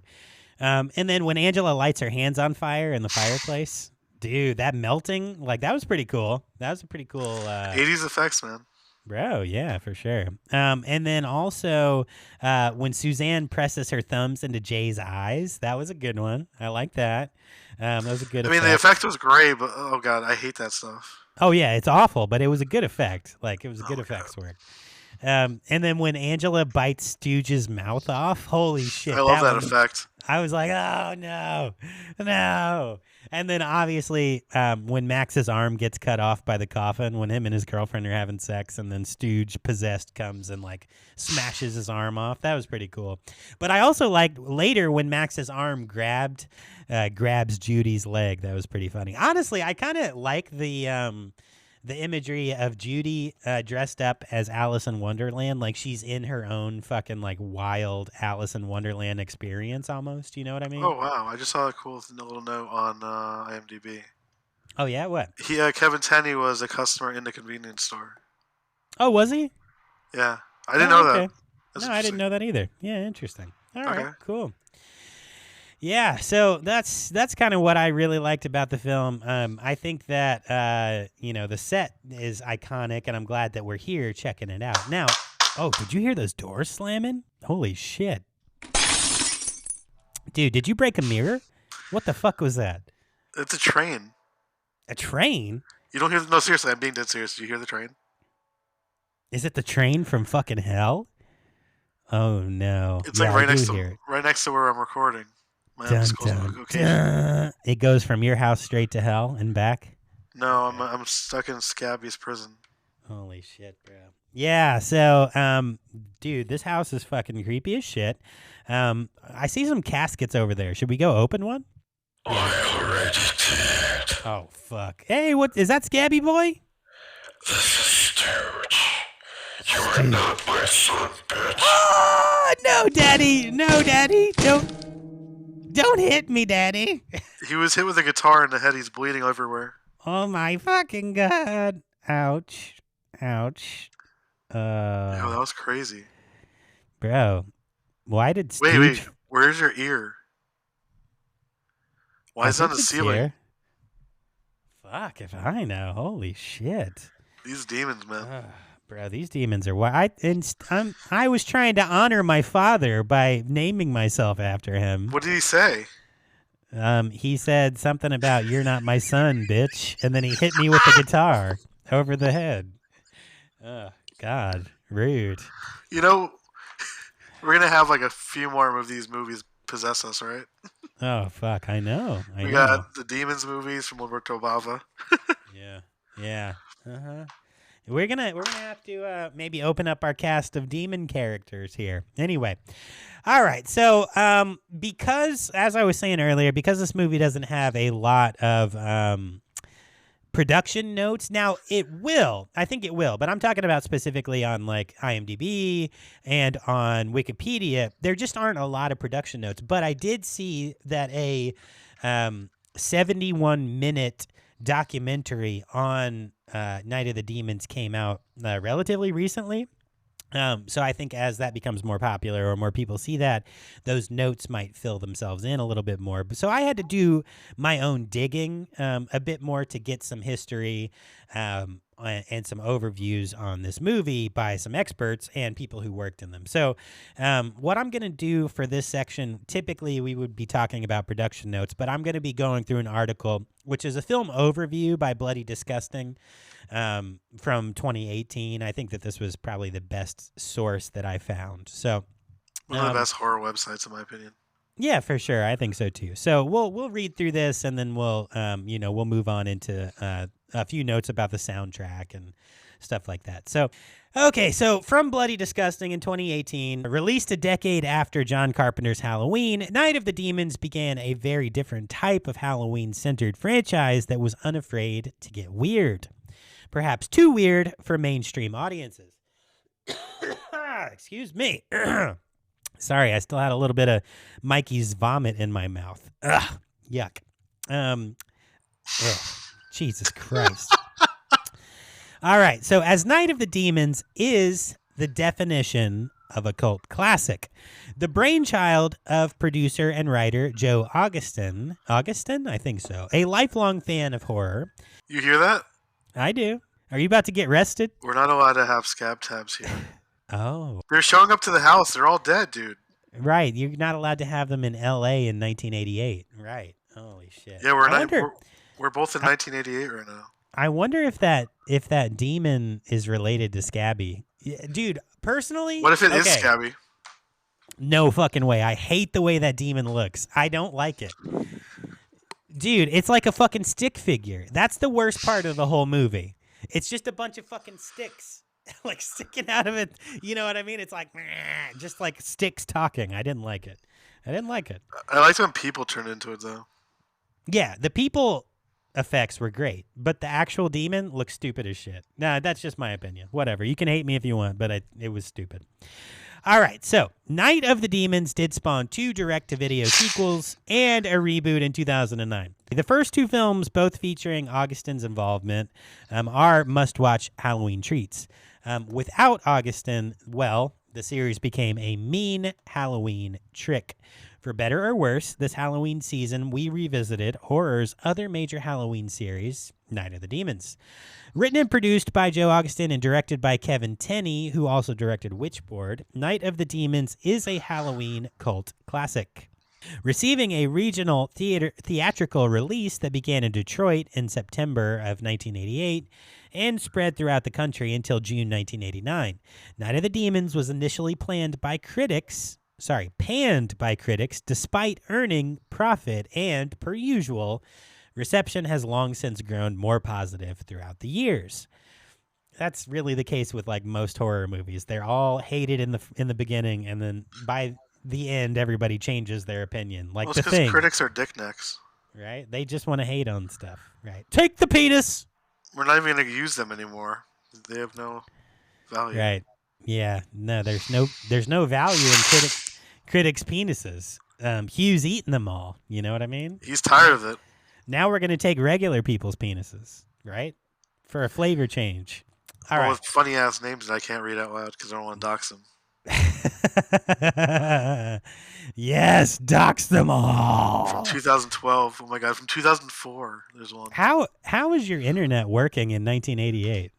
And then when Angela lights her hands on fire in the fireplace, dude, that melting, like that was pretty cool. That was a pretty cool 80s effects, man. Bro, yeah, for sure. And then also when Suzanne presses her thumbs into Jay's eyes, that was a good one. I like that. That was a good I mean, the effect was great, but oh god, I hate that stuff. Oh, yeah, it's awful, but it was a good effect. Like, it was a good effects work. And then when Angela bites Stooge's mouth off, holy shit. I love that one- effect. I was like, oh, no. And then obviously when Max's arm gets cut off by the coffin, when him and his girlfriend are having sex, and then Stooge possessed comes and like smashes his arm off. That was pretty cool. But I also liked later when Max's arm grabs Judy's leg. That was pretty funny. Honestly, I kind of like the imagery of Judy dressed up as Alice in Wonderland, like she's in her own fucking like wild Alice in Wonderland experience almost. You know what I mean? Oh wow! I just saw a cool little note on IMDb. Oh yeah, what? Kevin Tenney was a customer in the convenience store. Oh, was he? Yeah, I didn't know okay. that. That's No, I didn't interesting. know that either. Yeah, interesting. All right, Okay. cool. Yeah, so that's kind of what I really liked about the film. I think that the set is iconic, and I'm glad that we're here checking it out. Now, did you hear those doors slamming? Holy shit! Dude, did you break a mirror? What the fuck was that? It's a train. A train? You don't hear? No, seriously, I'm being dead serious. Do you hear the train? Is it the train from fucking hell? Oh no! It's Yeah, like right I next do to hear it. right next to where I'm recording. My Dun, undisclosed dun, location. dun. It goes from your house straight to hell and back. No, I'm stuck in Scabby's prison. Holy shit, bro. Yeah, so dude, this house is fucking creepy as shit. I see some caskets over there. Should we go open one? I already did. Oh fuck. Hey, what is that, Scabby boy? This is Stooge. You are not my son, bitch. Oh no, daddy. No, daddy. Don't hit me, daddy. He was hit with a guitar in the head. He's bleeding everywhere. Oh my fucking god. Ouch. Ouch. Yo, that was crazy. Bro, why did Wait, Stooge... where's your ear? Why is it on the think it's ceiling? here. Fuck if I know. Holy shit. These demons, man. Bro, these demons are wild. I was trying to honor my father by naming myself after him. What did he say? He said something about "you're not my son, bitch," and then he hit me with the guitar over the head. Oh God, rude. You know, we're gonna have like a few more of these movies possess us, right? Oh fuck, I know. We got the Demons movies from Roberto Bava. Yeah. We're gonna have to maybe open up our cast of demon characters here. Anyway, all right. So because, as I was saying earlier, because this movie doesn't have a lot of production notes. Now it will, I think it will, but I'm talking about specifically on like IMDb and on Wikipedia. There just aren't a lot of production notes, but I did see that a 71-minute documentary on Night of the Demons came out relatively recently. So I think as that becomes more popular or more people see that, those notes might fill themselves in a little bit more. So I had to do my own digging a bit more to get some history and some overviews on this movie by some experts and people who worked in them. So what I'm going to do for this section, typically we would be talking about production notes, but I'm going to be going through an article, which is a film overview by Bloody Disgusting from 2018. I think that this was probably the best source that I found. So one of the best horror websites, in my opinion. Yeah, for sure. I think so too. So we'll read through this and then we'll we'll move on into a few notes about the soundtrack and stuff like that. So, okay, so from Bloody Disgusting in 2018, released a decade after John Carpenter's Halloween, Night of the Demons began a very different type of Halloween-centered franchise that was unafraid to get weird. Perhaps too weird for mainstream audiences. Excuse me. Sorry, I still had a little bit of Mikey's vomit in my mouth. Ugh, yuck. Jesus Christ. All right, so as Night of the Demons is the definition of a cult classic, the brainchild of producer and writer Joe Augustin, I think so, a lifelong fan of horror. You hear that? I do. Are you about to get arrested? We're not allowed to have scab tabs here. Oh. They're showing up to the house. They're all dead, dude. Right. You're not allowed to have them in L.A. in 1988. Right. Holy shit. Yeah, we're both in 1988 right now. I wonder if that demon is related to Scabby. Dude, personally... What if it is Scabby? No fucking way. I hate the way that demon looks. I don't like it. Dude, it's like a fucking stick figure. That's the worst part of the whole movie. It's just a bunch of fucking sticks. Like sticking out of it, you know what I mean? It's like just like sticks talking. I didn't like it. I liked when people turned into it though. Yeah, the people effects were great, but the actual demon looks stupid as shit. Nah, that's just my opinion. Whatever. You can hate me if you want, but it was stupid. All right, so Night of the Demons did spawn 2 direct-to-video sequels and a reboot in 2009. The first 2 films, both featuring Augustin's involvement, are must-watch Halloween treats. Without Augustin, well, the series became a mean Halloween trick. For better or worse, this Halloween season, we revisited horror's other major Halloween series, Night of the Demons. Written and produced by Joe Augustin and directed by Kevin Tenney, who also directed Witchboard, Night of the Demons is a Halloween cult classic. Receiving a regional theatrical release that began in Detroit in September of 1988 and spread throughout the country until June 1989. Night of the Demons was initially panned by critics despite earning profit, and, per usual, reception has long since grown more positive throughout the years. That's really the case with like most horror movies. They're all hated in the beginning, and then by the end, everybody changes their opinion. Like The Thing. Critics are dicknecks. Right? They just want to hate on stuff. Right? Take the penis. We're not even going to use them anymore. They have no value. Right? Yeah. No, there's no value in critics' penises. Hugh's eating them all. You know what I mean? He's tired of it. Now we're going to take regular people's penises, right? For a flavor change. All right. With funny ass names that I can't read out loud because I don't want to dox them. Yes, dox them all. From 2012. Oh my god, from 2004. There's one. How is your internet working in 1988?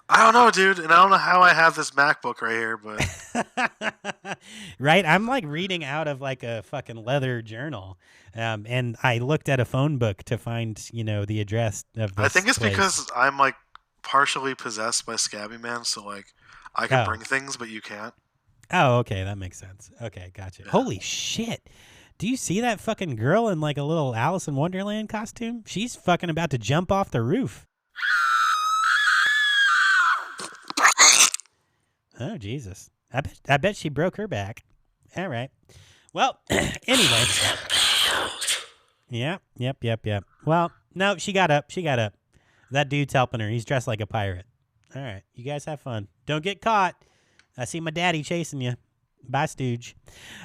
I don't know, dude, and I don't know how I have this MacBook right here, but right, I'm like reading out of like a fucking leather journal, and I looked at a phone book to find the address of this I think it's place. because I'm like partially possessed by Scabby Man, so like I can bring things, but you can't. Oh, okay, that makes sense. Okay, gotcha. Yeah. Holy shit. Do you see that fucking girl in like a little Alice in Wonderland costume? She's fucking about to jump off the roof. Oh, Jesus. I bet she broke her back. All right. Well, anyway. Yeah, yep. Well, no, she got up. That dude's helping her. He's dressed like a pirate. All right, you guys have fun. Don't get caught. I see my daddy chasing you. Bye, Stooge.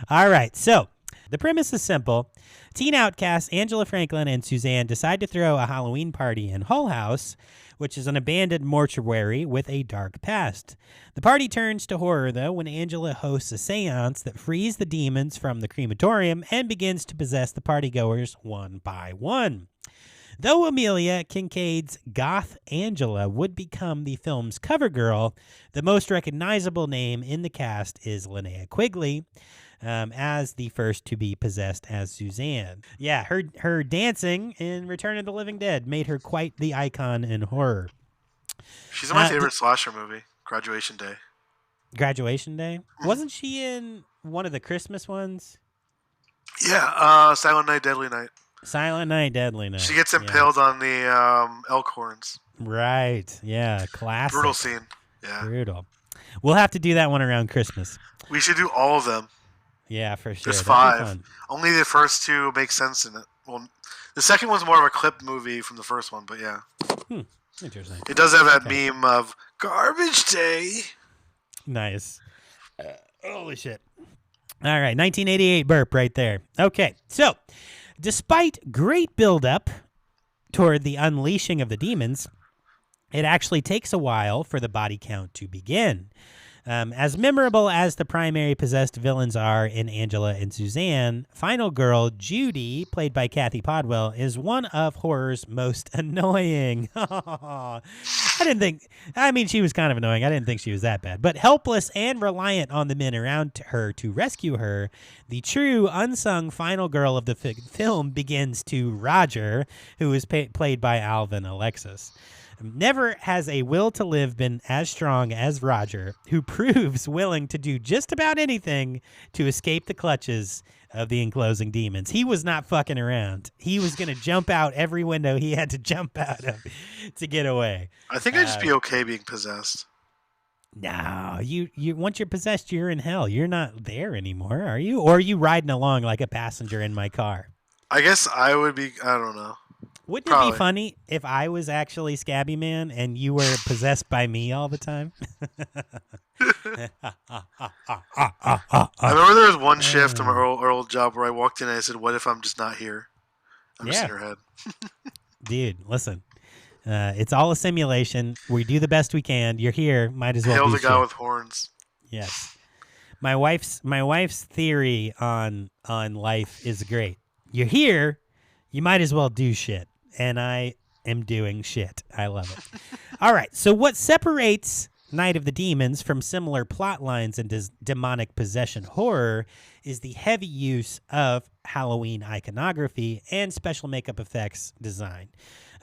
All right, so the premise is simple. Teen outcasts Angela Franklin and Suzanne decide to throw a Halloween party in Hull House, which is an abandoned mortuary with a dark past. The party turns to horror, though, when Angela hosts a seance that frees the demons from the crematorium and begins to possess the partygoers one by one. Though Amelia Kincaid's goth Angela would become the film's cover girl, the most recognizable name in the cast is Linnea Quigley, as the first to be possessed as Suzanne. Yeah, her dancing in Return of the Living Dead made her quite the icon in horror. She's in my favorite slasher movie, Graduation Day. Graduation Day? Wasn't she in one of the Christmas ones? Yeah, Silent Night, Deadly Night. Silent Night, Deadly Night. She gets impaled on the elk horns. Right, yeah, classic. Brutal scene. Yeah. Brutal. We'll have to do that one around Christmas. We should do all of them. Yeah, for sure. There's 5. Only the first 2 make sense in it. Well, the second one's more of a clip movie from the first one, but yeah. Interesting. It does have that meme of Garbage Day. Nice. Holy shit. All right, 1988 burp right there. Okay, so despite great buildup toward the unleashing of the demons, it actually takes a while for the body count to begin. As memorable as the primary possessed villains are in Angela and Suzanne, final girl Judy, played by Kathy Podwell, is one of horror's most annoying. She was kind of annoying. I didn't think she was that bad. But helpless and reliant on the men around her to rescue her, the true unsung final girl of the film begins to Roger, who is played by Alvin Alexis. Never has a will to live been as strong as Roger, who proves willing to do just about anything to escape the clutches of the enclosing demons. He was not fucking around. He was going to jump out every window he had to jump out of to get away. I think I'd just be okay being possessed. No, you once you're possessed, you're in hell. You're not there anymore, are you? Or are you riding along like a passenger in my car? I guess I would be, I don't know. Wouldn't it be funny if I was actually Scabby Man and you were possessed by me all the time? I remember there was one shift in our old job where I walked in and I said, "What if I'm just not here? I'm just in your head." Dude, listen. It's all a simulation. We do the best we can. You're here. Might as well Hail do the shit. guy with horns. Yes. My wife's theory on life is great. You're here. You might as well do shit. And I am doing shit. I love it. All right. So what separates Night of the Demons from similar plot lines and demonic possession horror is the heavy use of Halloween iconography and special makeup effects design.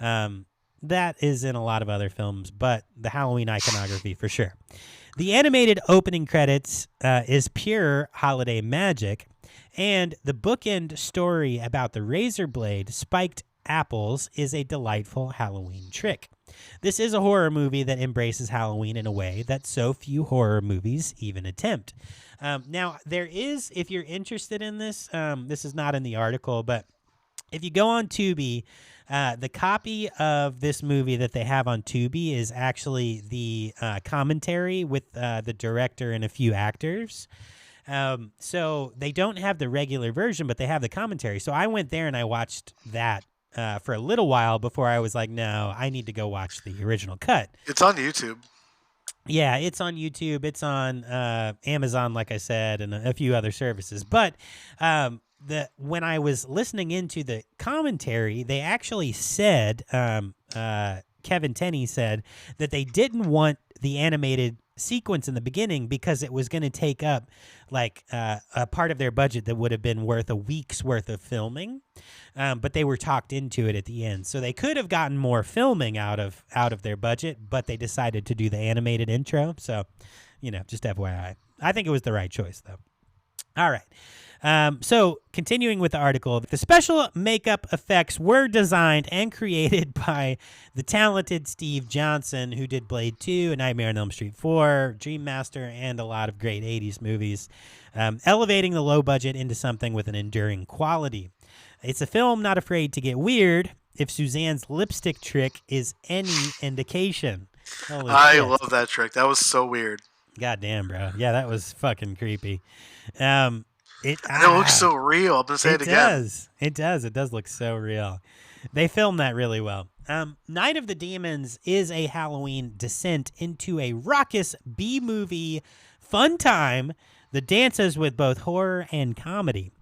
That is in a lot of other films, but the Halloween iconography for sure. The animated opening credits is pure holiday magic, and the bookend story about the razor blade spiked apples is a delightful Halloween trick. This is a horror movie that embraces Halloween in a way that so few horror movies even attempt. Now, there is, if you're interested in this, this is not in the article, but if you go on Tubi, the copy of this movie that they have on Tubi is actually the commentary with the director and a few actors. So they don't have the regular version, but they have the commentary. So I went there and I watched that for a little while before I was like, no, I need to go watch the original cut. It's on YouTube. Yeah, it's on YouTube. It's on Amazon, like I said, and a few other services. But when I was listening into the commentary, they actually said, Kevin Tenney said that they didn't want the animated sequence in the beginning because it was going to take up like a part of their budget that would have been worth a week's worth of filming, but they were talked into it at the end, so they could have gotten more filming out of their budget, but they decided to do the animated intro. So, just FYI, I think it was the right choice though. All right. So continuing with the article, the special makeup effects were designed and created by the talented Steve Johnson, who did Blade 2, A Nightmare on Elm Street 4, Dream Master, and a lot of great 80s movies, elevating the low budget into something with an enduring quality. It's a film not afraid to get weird, if Suzanne's lipstick trick is any indication. I love that trick. That was so weird. God damn, bro. Yeah, that was fucking creepy. It looks so real. I'm going to say it again. It does. It does look so real. They filmed that really well. Night of the Demons is a Halloween descent into a raucous B-movie fun time that dances with both horror and comedy.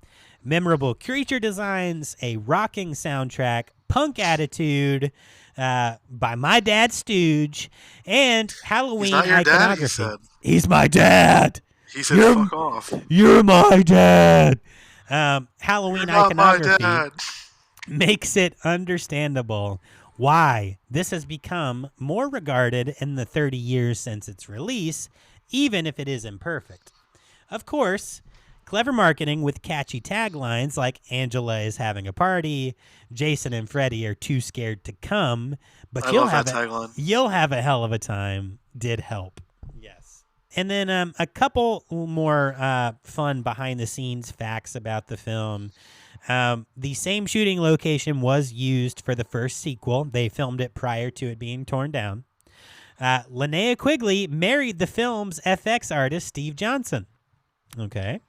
Memorable creature designs, a rocking soundtrack, punk attitude by my dad Stooge, and Halloween iconography. He said. He's my dad. He said, fuck off. You're my dad. Halloween iconography my dad. Makes it understandable why this has become more regarded in the 30 years since its release, even if it is imperfect. Of course, clever marketing with catchy taglines like Angela is having a party, Jason and Freddy are too scared to come, but you'll have a hell of a time did help. Yes. And then a couple more fun behind-the-scenes facts about the film. The same shooting location was used for the first sequel. They filmed it prior to it being torn down. Linnea Quigley married the film's FX artist, Steve Johnson. Okay.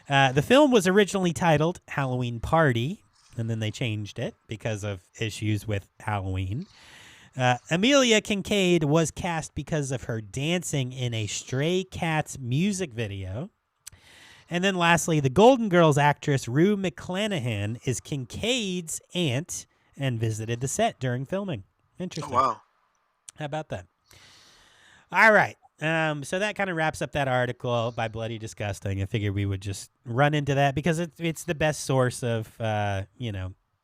The film was originally titled Halloween Party, and then they changed it because of issues with Halloween. Amelia Kincaid was cast because of her dancing in a Stray Cats music video. And then lastly, the Golden Girls actress Rue McClanahan is Kincaid's aunt and visited the set during filming. Interesting. Oh, wow. How about that? All right. So that kind of wraps up that article by Bloody Disgusting. I figured we would just run into that because it's the best source of,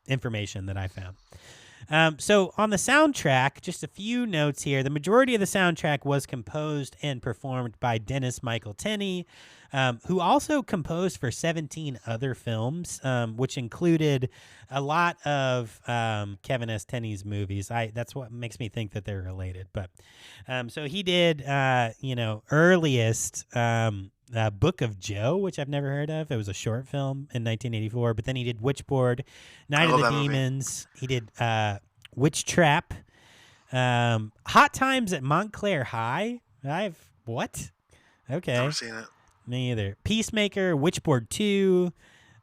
information that I found. So on the soundtrack, just a few notes here. The majority of the soundtrack was composed and performed by Dennis Michael Tenney, who also composed for 17 other films, which included a lot of Kevin S. Tenney's movies. That's what makes me think that they're related. But so he did, earliest Book of Joe, which I've never heard of. It was a short film in 1984. But then he did Witchboard, Night of the Demons. He did Witch Trap, Hot Times at Montclair High. What? Okay. Never seen it. Me either. Peacemaker, Witchboard 2,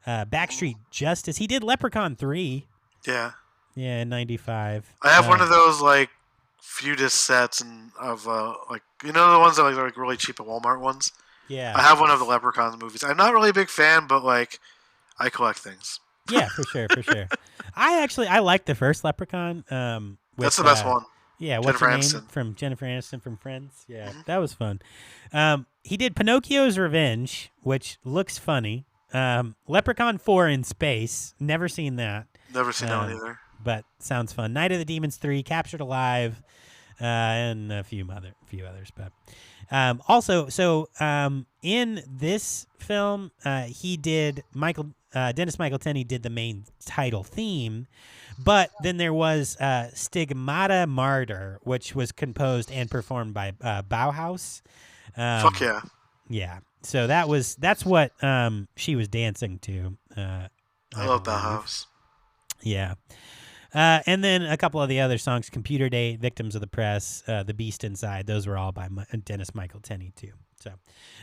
Backstreet Justice. He did Leprechaun 3. Yeah. Yeah, in 95. I have one of those, few disc sets and of, the ones that are really cheap at Walmart ones? Yeah. I have one of the Leprechaun movies. I'm not really a big fan, but, I collect things. Yeah, for sure. I like the first Leprechaun. That's the best one. Yeah, what's Jennifer her name Aniston. from Jennifer Aniston from Friends? Yeah, Mm-hmm. that was fun. He did Pinocchio's Revenge, which looks funny. Leprechaun 4 in Space, never seen that. Never seen that one either. But sounds fun. Night of the Demons 3, Captured Alive, and a few others. But in this film, he did Dennis Michael Tenney did the main title theme, but then there was Stigmata Martyr, which was composed and performed by Bauhaus. Fuck yeah. Yeah. So that's what she was dancing to. I love believe. Bauhaus. Yeah. And then a couple of the other songs, Computer Day, Victims of the Press, The Beast Inside, those were all by Dennis Michael Tenney, too. So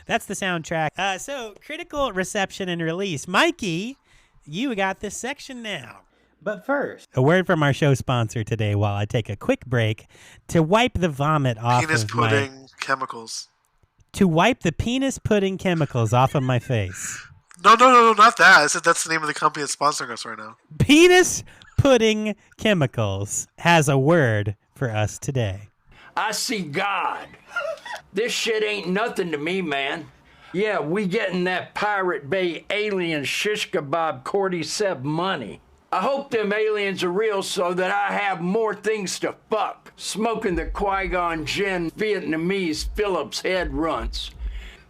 that's the soundtrack. So critical reception and release. Mikey, you got this section now. But first, a word from our show sponsor today while I take a quick break to wipe the vomit off Penis of pudding chemicals. To wipe the penis pudding chemicals off of my face. No, not that. I said that's the name of the company that's sponsoring us right now. Penis Pudding Chemicals has a word for us today. I see God. This shit ain't nothing to me, man. Yeah, we getting that Pirate Bay alien shish kebab cordyceps money. I hope them aliens are real so that I have more things to fuck. Smoking the Qui-Gon Jinn Vietnamese Phillips head runts.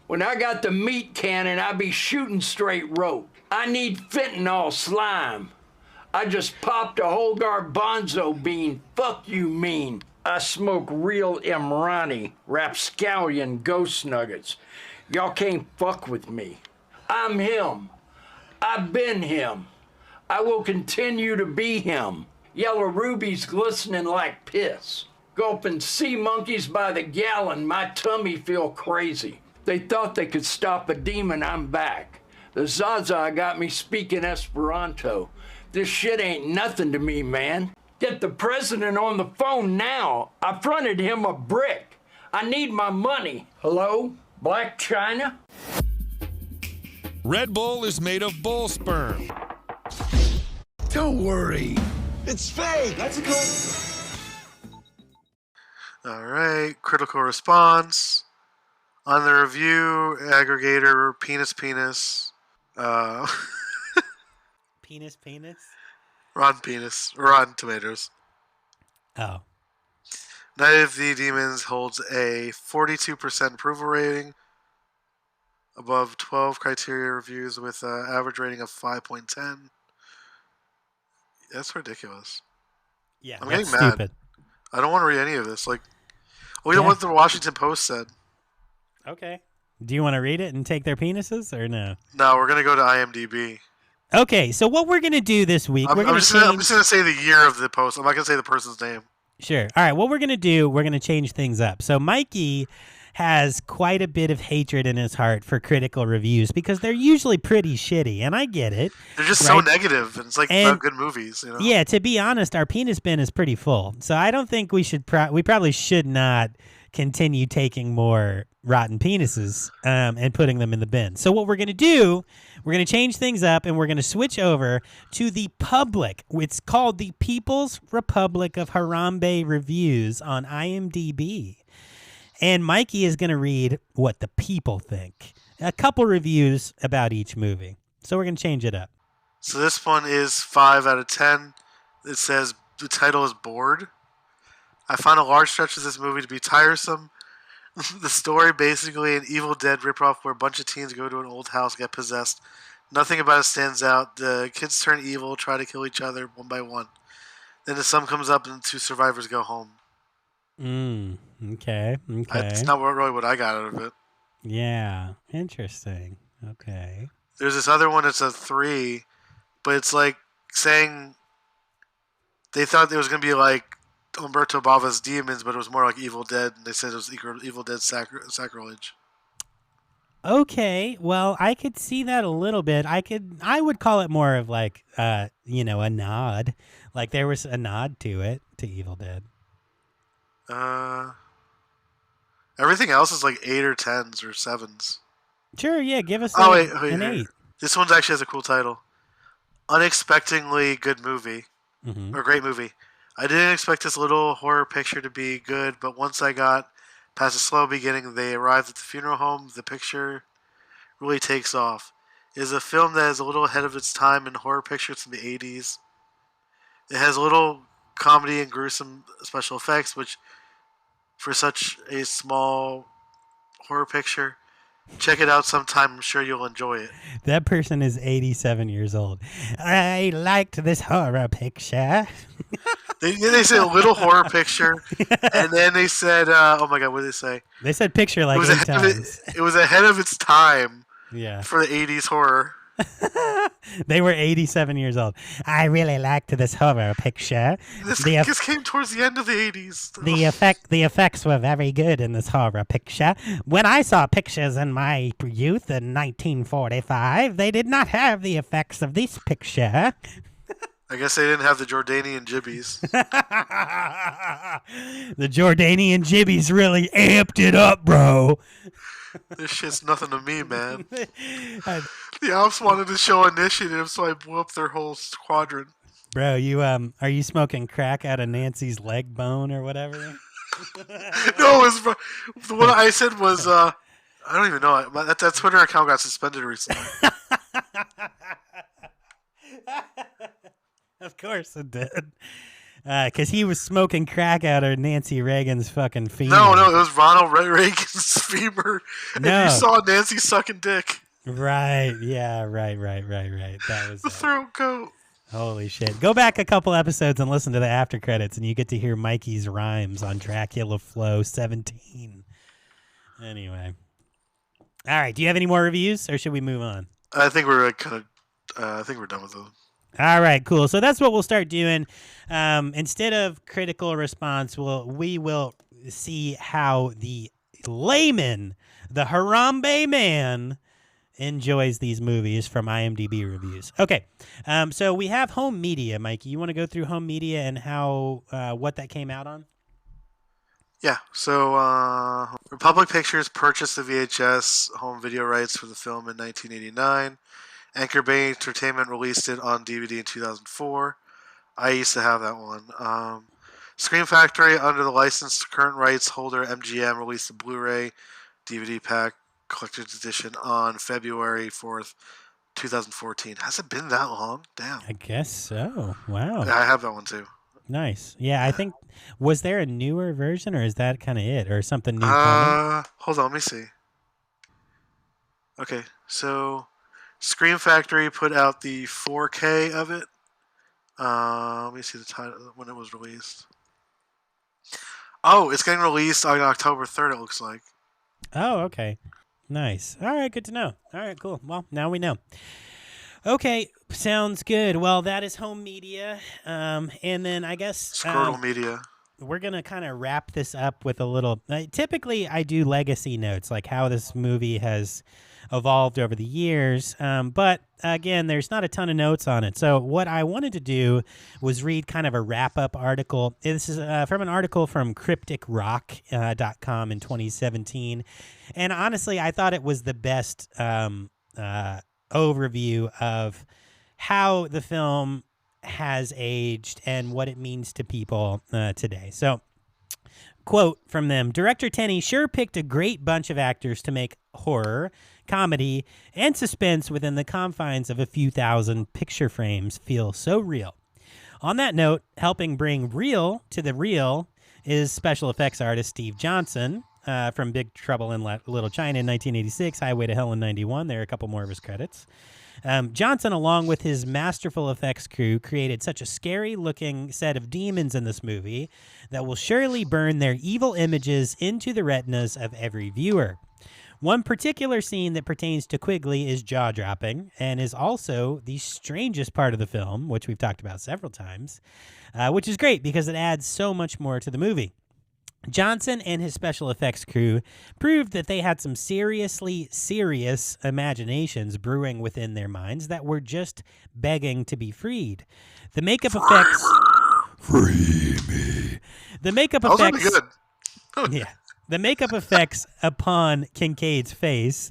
When I got the meat cannon, I be shooting straight rope. I need fentanyl slime. I just popped a whole garbanzo bean. Fuck you mean. I smoke real Imrani, rapscallion ghost nuggets. Y'all can't fuck with me. I'm him. I've been him. I will continue to be him. Yellow rubies glistening like piss. Gulping sea monkeys by the gallon, my tummy feel crazy. They thought they could stop a demon, I'm back. The Zaza got me speaking Esperanto. This shit ain't nothing to me, man. Get the president on the phone now. I fronted him a brick. I need my money. Hello? Black China? Red Bull is made of bull sperm. Don't worry. It's fake. That's a good. All right. Critical response. On the review aggregator, penis. Penis? Rotten Tomatoes. Oh. Night of the Demons holds a 42% approval rating, above 12 criteria reviews with an average rating of 5.10. That's ridiculous. Yeah, I'm that's getting mad. stupid. I don't want to read any of this. Like, you know what the Washington Post said? Okay. Do you want to read it and take their penises or no? No, we're gonna go to IMDb. Okay, so what we're gonna do this week? I'm just gonna say the year of the post. I'm not gonna say the person's name. Sure. All right. What we're gonna do? We're gonna change things up. So Mikey has quite a bit of hatred in his heart for critical reviews because they're usually pretty shitty, and I get it. They're just so negative, and it's like not good movies, you know? Yeah, to be honest, our penis bin is pretty full, so I don't think we should. We probably should not continue taking more rotten penises and putting them in the bin. So what we're gonna do? We're gonna change things up, and we're gonna switch over to the public. It's called the People's Republic of Harambe Reviews on IMDb. And Mikey is going to read what the people think. A couple reviews about each movie. So we're going to change it up. So this one is 5 out of 10. It says the title is Bored. I found a large stretch of this movie to be tiresome. The story, basically an Evil Dead ripoff where a bunch of teens go to an old house, get possessed. Nothing about it stands out. The kids turn evil, try to kill each other one by one. Then the sun comes up and the two survivors go home. Okay. That's not really what I got out of it. Yeah, interesting. Okay. There's this other one that's a 3, but it's like saying they thought it was going to be like Umberto Bava's Demons, but it was more like Evil Dead, and they said it was Evil Dead Sacrilege. Okay, well, I could see that a little bit. I would call it more of like, a nod. Like there was a nod to it, to Evil Dead. Everything else is like 8 or 10s or 7s. Sure, yeah, give us wait, an 8. This one actually has a cool title. Unexpectedly Good Movie. Mm-hmm. Or Great Movie. I didn't expect this little horror picture to be good, but once I got past the slow beginning, they arrived at the funeral home. The picture really takes off. It is a film that is a little ahead of its time in horror pictures from the 80s. It has a little comedy and gruesome special effects, which for such a small horror picture, check it out sometime. I'm sure you'll enjoy it. That person is 87 years old. I liked this horror picture. They said a little horror picture, and then they said, oh my god, what did they say? They said picture like 8 times. It was ahead of its time Yeah. for the 80s horror. They were 87 years old. I really liked this horror picture. This came towards the end of the 80s. The effects were very good in this horror picture. When I saw pictures in my youth in 1945, they did not have the effects of this picture. I guess they didn't have the Jordanian jibbies. The Jordanian jibbies really amped it up, bro. This shit's nothing to me, man. The Alps wanted to show initiative, so I blew up their whole squadron. Bro, you are you smoking crack out of Nancy's leg bone or whatever? No, what I said was I don't even know. That Twitter account got suspended recently. Of course it did. Because he was smoking crack out of Nancy Reagan's fucking femur. No, it was Ronald Reagan's femur. And you saw Nancy sucking dick. Right, yeah, right. That was the throat goat. Holy shit. Go back a couple episodes and listen to the after credits, and you get to hear Mikey's rhymes on Dracula Flow 17. Anyway. All right, do you have any more reviews, or should we move on? I think we're I think we're done with them. All right, cool. So that's what we'll start doing. Instead of critical response, we will see how the layman, the Harambe man, enjoys these movies from IMDb reviews. Okay, so we have home media, Mikey. You want to go through home media and how what that came out on? Yeah, so Republic Pictures purchased the VHS home video rights for the film in 1989. Anchor Bay Entertainment released it on DVD in 2004. I used to have that one. Scream Factory, under the licensed current rights holder MGM, released a Blu-ray DVD pack collector's edition on February 4th, 2014. Has it been that long? Damn. I guess so. Wow. Yeah, I have that one too. Nice. Yeah, I think, was there a newer version, or is that kind of it, or something new? Hold on, let me see. Okay, so Scream Factory put out the 4K of it. Let me see the title when it was released. Oh, it's getting released on October 3rd, it looks like. Oh, okay. Nice. All right, good to know. All right, cool. Well, now we know. Okay, sounds good. Well, that is home media. And then I guess Squirtle media. We're going to kind of wrap this up with a little... typically, I do legacy notes, like how this movie has evolved over the years. But again, there's not a ton of notes on it. So what I wanted to do was read kind of a wrap-up article. This is from an article from crypticrock.com in 2017. And honestly, I thought it was the best overview of how the film has aged and what it means to people today. So, quote from them, Director Tenney sure picked a great bunch of actors to make horror, comedy, and suspense within the confines of a few thousand picture frames feel so real. On that note, helping bring real to the real is special effects artist Steve Johnson from Big Trouble in Little China in 1986, Highway to Hell in 91. There are a couple more of his credits. Johnson, along with his masterful effects crew, created such a scary-looking set of demons in this movie that will surely burn their evil images into the retinas of every viewer. One particular scene that pertains to Quigley is jaw-dropping and is also the strangest part of the film, which we've talked about several times, which is great because it adds so much more to the movie. Johnson and his special effects crew proved that they had some seriously serious imaginations brewing within their minds that were just begging to be freed. The makeup effects... Free me. The makeup effects... Good. Yeah. The makeup effects upon Kincaid's face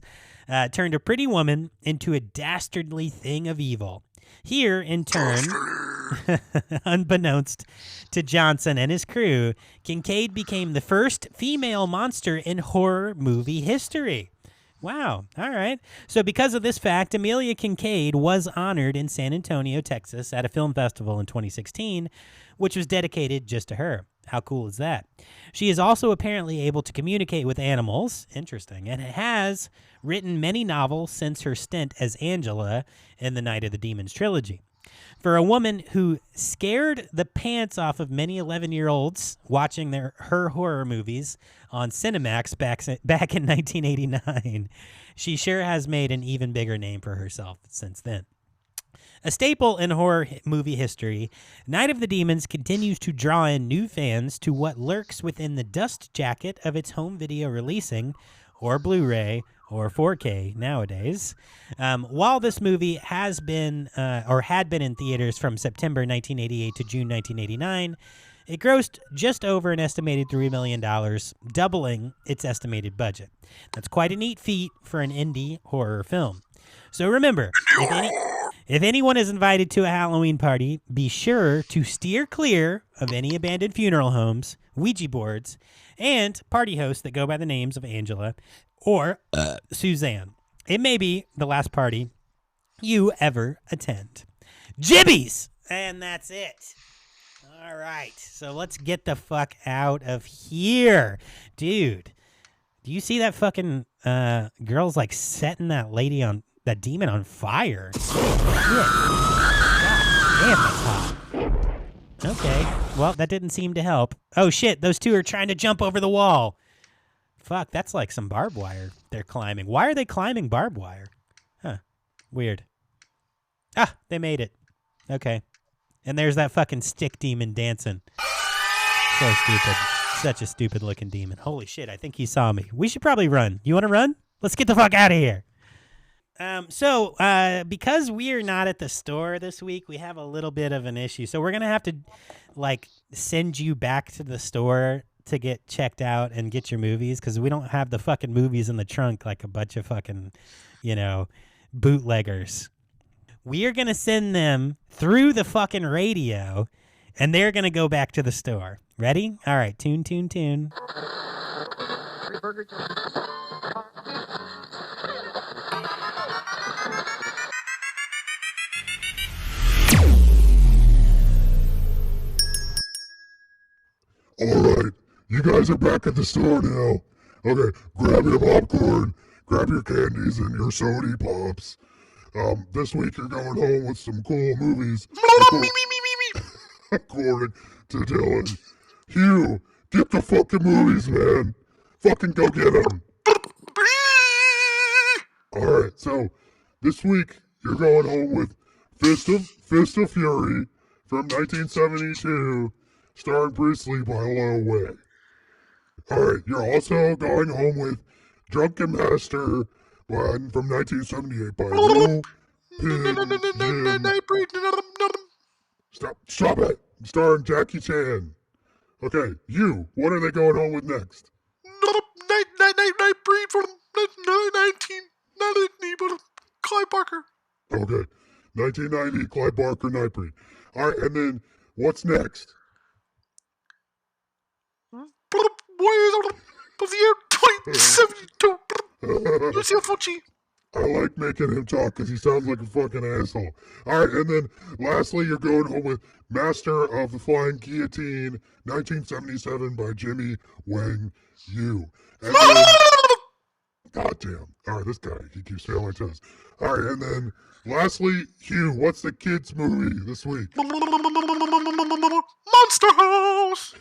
turned a pretty woman into a dastardly thing of evil. Here, in turn... Unbeknownst to Johnson and his crew, Kincaid became the first female monster in horror movie history. Wow. All right. So because of this fact, Amelia Kincaid was honored in San Antonio, Texas at a film festival in 2016, which was dedicated just to her. How cool is that? She is also apparently able to communicate with animals. Interesting. And has written many novels since her stint as Angela in the Night of the Demons trilogy. For a woman who scared the pants off of many 11-year-olds watching her horror movies on Cinemax back in 1989, she sure has made an even bigger name for herself since then. A staple in horror movie history, Night of the Demons continues to draw in new fans to what lurks within the dust jacket of its home video releasing, or Blu-ray, or 4K nowadays. While this movie has been, or had been in theaters from September 1988 to June 1989, it grossed just over an estimated $3 million, doubling its estimated budget. That's quite a neat feat for an indie horror film. So remember, if anyone is invited to a Halloween party, be sure to steer clear of any abandoned funeral homes, Ouija boards, and party hosts that go by the names of Angela or Suzanne. It may be the last party you ever attend. Jibbies! And that's it. All right, so let's get the fuck out of here. Dude, do you see that fucking girl's like setting that demon on fire? Shit. God damn, that's hot. Okay, well, that didn't seem to help. Oh shit, those two are trying to jump over the wall. Fuck, that's like some barbed wire they're climbing. Why are they climbing barbed wire? Huh, weird. Ah, they made it. Okay. And there's that fucking stick demon dancing. So stupid. Such a stupid looking demon. Holy shit, I think he saw me. We should probably run. You want to run? Let's get the fuck out of here. So because we are not at the store this week, we have a little bit of an issue. So we're going to have to like send you back to the store to get checked out and get your movies because we don't have the fucking movies in the trunk like a bunch of fucking, bootleggers. We are going to send them through the fucking radio, and they're going to go back to the store. Ready? All right. Tune, tune, tune. All right. You guys are back at the store now. Okay. Grab your popcorn, grab your candies, and your sody pops. This week you're going home with some cool movies. According to Dylan. Hugh, get the fucking movies, man. Fucking go get them. Alright, so this week you're going home with Fist of Fury from 1972, starring Bruce Lee by Lo Wei. Alright, you're also going home with Drunken Master from 1978 by Lil Stop it! Starring Jackie Chan. Okay, you, what are they going home with next? Nightbreed from 1990, Clive Barker. Okay, 1990, Clive Barker, Nightbreed. Alright, and then, what's next? Warriors of the Year 2072. Lucio Fucci. I like making him talk because he sounds like a fucking asshole. Alright, and then lastly, you're going home with Master of the Flying Guillotine, 1977 by Jimmy Wang Yu. And then, goddamn. Alright, this guy, he keeps failing tests. Alright, and then lastly, Hugh, what's the kids' movie this week? Monster House.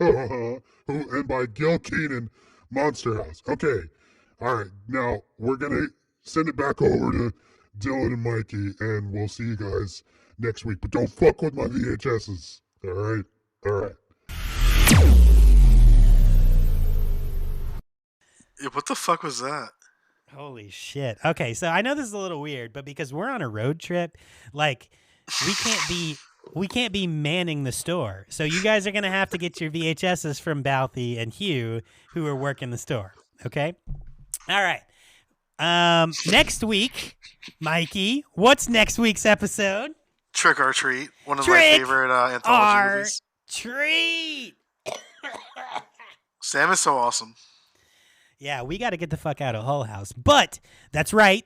And by Gil Keenan, Monster House. Okay. All right. Now, we're going to send it back over to Dylan and Mikey, and we'll see you guys next week. But don't fuck with my VHSs. All right? All right. Yeah, what the fuck was that? Holy shit. Okay, so I know this is a little weird, but because we're on a road trip, like, we can't be manning the store. So you guys are going to have to get your VHSs from Balthy and Hugh, who are working the store. Okay? All right. Next week, Mikey, what's next week's episode? Trick or Treat, one of my favorite anthology movies. Treat. Sam is so awesome. Yeah, we got to get the fuck out of Hull House. But that's right.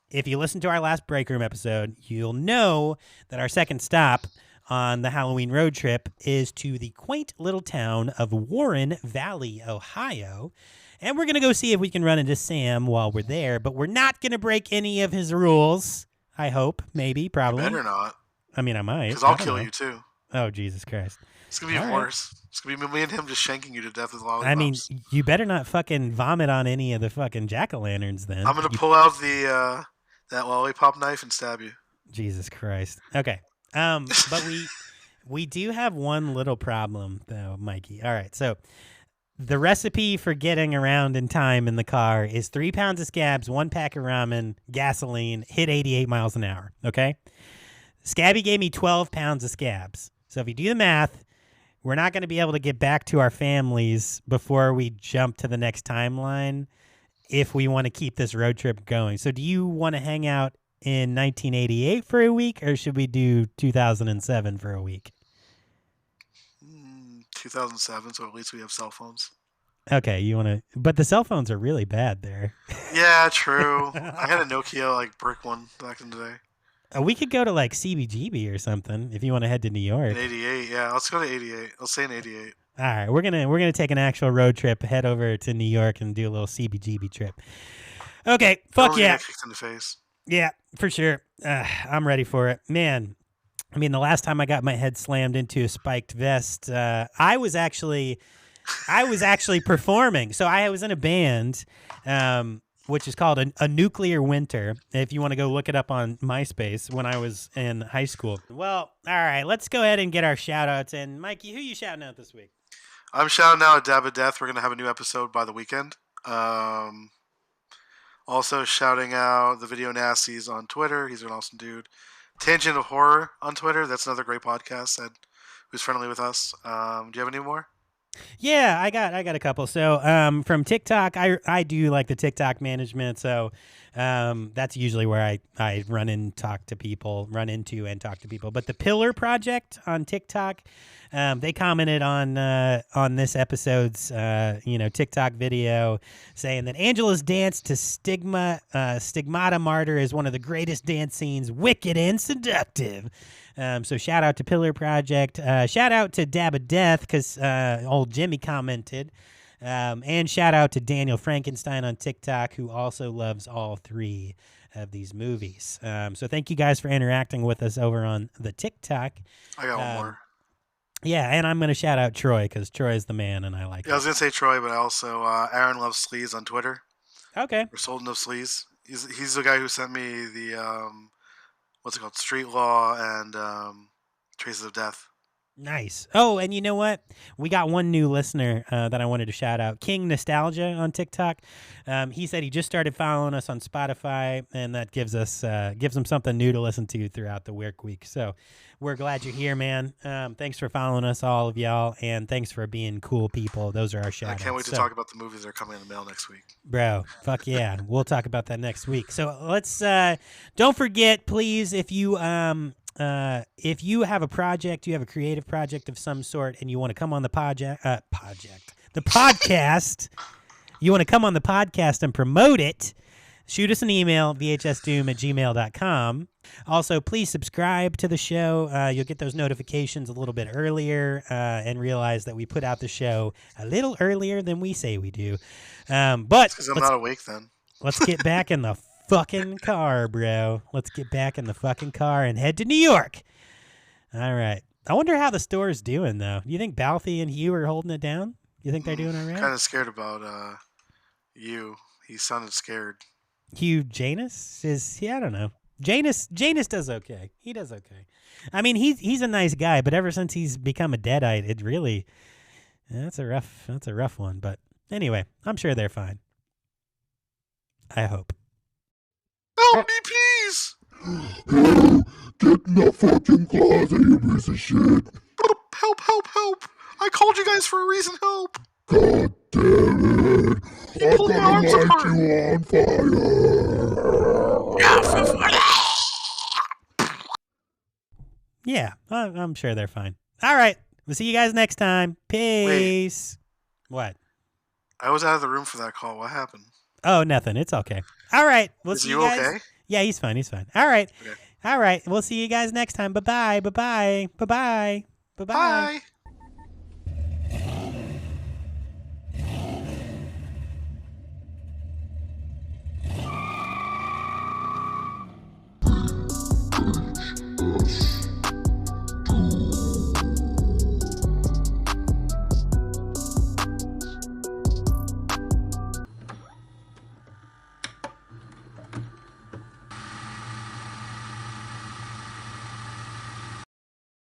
If you listen to our last Break Room episode, you'll know that our second stop on the Halloween road trip is to the quaint little town of Warren Valley, Ohio. And we're going to go see if we can run into Sam while we're there. But we're not going to break any of his rules. I hope. Maybe. Probably. You better not. I mean, I might. Because I'll kill you, too. Oh, Jesus Christ. It's going to be worse. It's going to be me and him just shanking you to death with lollipops. I mean, you better not fucking vomit on any of the fucking jack-o'-lanterns then. I'm going to pull out the that lollipop knife and stab you. Jesus Christ. Okay. But we do have one little problem, though, Mikey. All right, so the recipe for getting around in time in the car is 3 pounds of scabs, 1 pack of ramen, gasoline, hit 88 miles an hour, okay? Scabby gave me 12 pounds of scabs. So if you do the math, we're not going to be able to get back to our families before we jump to the next timeline if we want to keep this road trip going. So do you want to hang out in 1988 for a week, or should we do 2007 for a week? 2007, so at least we have cell phones. Okay, you want to... But the cell phones are really bad there. Yeah, true. I had a Nokia, brick one back in the day. We could go to, CBGB or something if you want to head to New York. In 88, yeah. Let's go to 88. Let's say in 88. All right, we're gonna take an actual road trip, head over to New York, and do a little CBGB trip. Okay, fuck yeah. Get kicked in the face. Yeah, for sure. I'm ready for it, man. I mean, the last time I got my head slammed into a spiked vest, I was actually performing. So I was in a band, which is called a Nuclear Winter. If you want to go look it up on MySpace, when I was in high school. Well, all right, let's go ahead and get our shout outs. And Mikey, who you shouting out this week? I'm shouting out Dab of Death. We're going to have a new episode by the weekend. Also shouting out the Video Nasties on Twitter. He's an awesome dude. Tangent of Horror on Twitter. That's another great podcast who's friendly with us. Do you have any more? Yeah, I got a couple. So from TikTok, I do the TikTok management. So that's usually where I run into and talk to people. But the Pillar Project on TikTok, they commented on this episode's TikTok video saying that Angela's dance to Stigmata Martyr is one of the greatest dance scenes, wicked and seductive. So shout out to Pillar Project. Shout out to Dab of Death because old Jimmy commented. And shout out to Daniel Frankenstein on TikTok, who also loves all 3 of these movies. So thank you guys for interacting with us over on the TikTok. I got one more. Yeah, and I'm going to shout out Troy because Troy is the man and I like him. I was going to say Troy, but also Aaron Loves Sleaze on Twitter. Okay. Or Sold No Sleaze. He's the guy who sent me the... what's it called? Street Law and Traces of Death. Nice. Oh, and you know what? We got one new listener that I wanted to shout out. King Nostalgia on TikTok. He said he just started following us on Spotify, and that gives him something new to listen to throughout the work week. So we're glad you're here, man. Thanks for following us, all of y'all, and thanks for being cool people. Those are our shout outs. I can't wait to talk about the movies that are coming in the mail next week. Bro, fuck yeah. We'll talk about that next week. So let's don't forget, please, if you have a project, you have a creative project of some sort, and you want to come on the podcast, you want to come on the podcast and promote it, shoot us an email, vhsdoom@gmail.com. Also, please subscribe to the show. You'll get those notifications a little bit earlier and realize that we put out the show a little earlier than we say we do. But because I'm not awake then. Let's get back in the fucking car, bro. Let's get back in the fucking car and head to New York. All right. I wonder how the store's doing, though. Do you think Balthy and Hugh are holding it down? You think they're doing all right? Kind of scared about you. He sounded scared. Hugh Janus I don't know. Janus does okay. He does okay. I mean, he's a nice guy, but ever since he's become a deadite, it really that's a rough one. But anyway, I'm sure they're fine. I hope. Help me, please! Get in the fucking closet, you piece of shit! Help! I called you guys for a reason, help! God damn it! I'm gonna light you on fire! Yeah, I'm sure they're fine. All right. We'll see you guys next time. Peace. What? I was out of the room for that call. What happened? Oh, nothing. It's okay. All right. We'll Is see you you guys. okay? Yeah, he's fine. He's fine. All right. Okay. All right. We'll see you guys next time. Bye-bye. Bye-bye. Bye-bye. Bye-bye. Bye.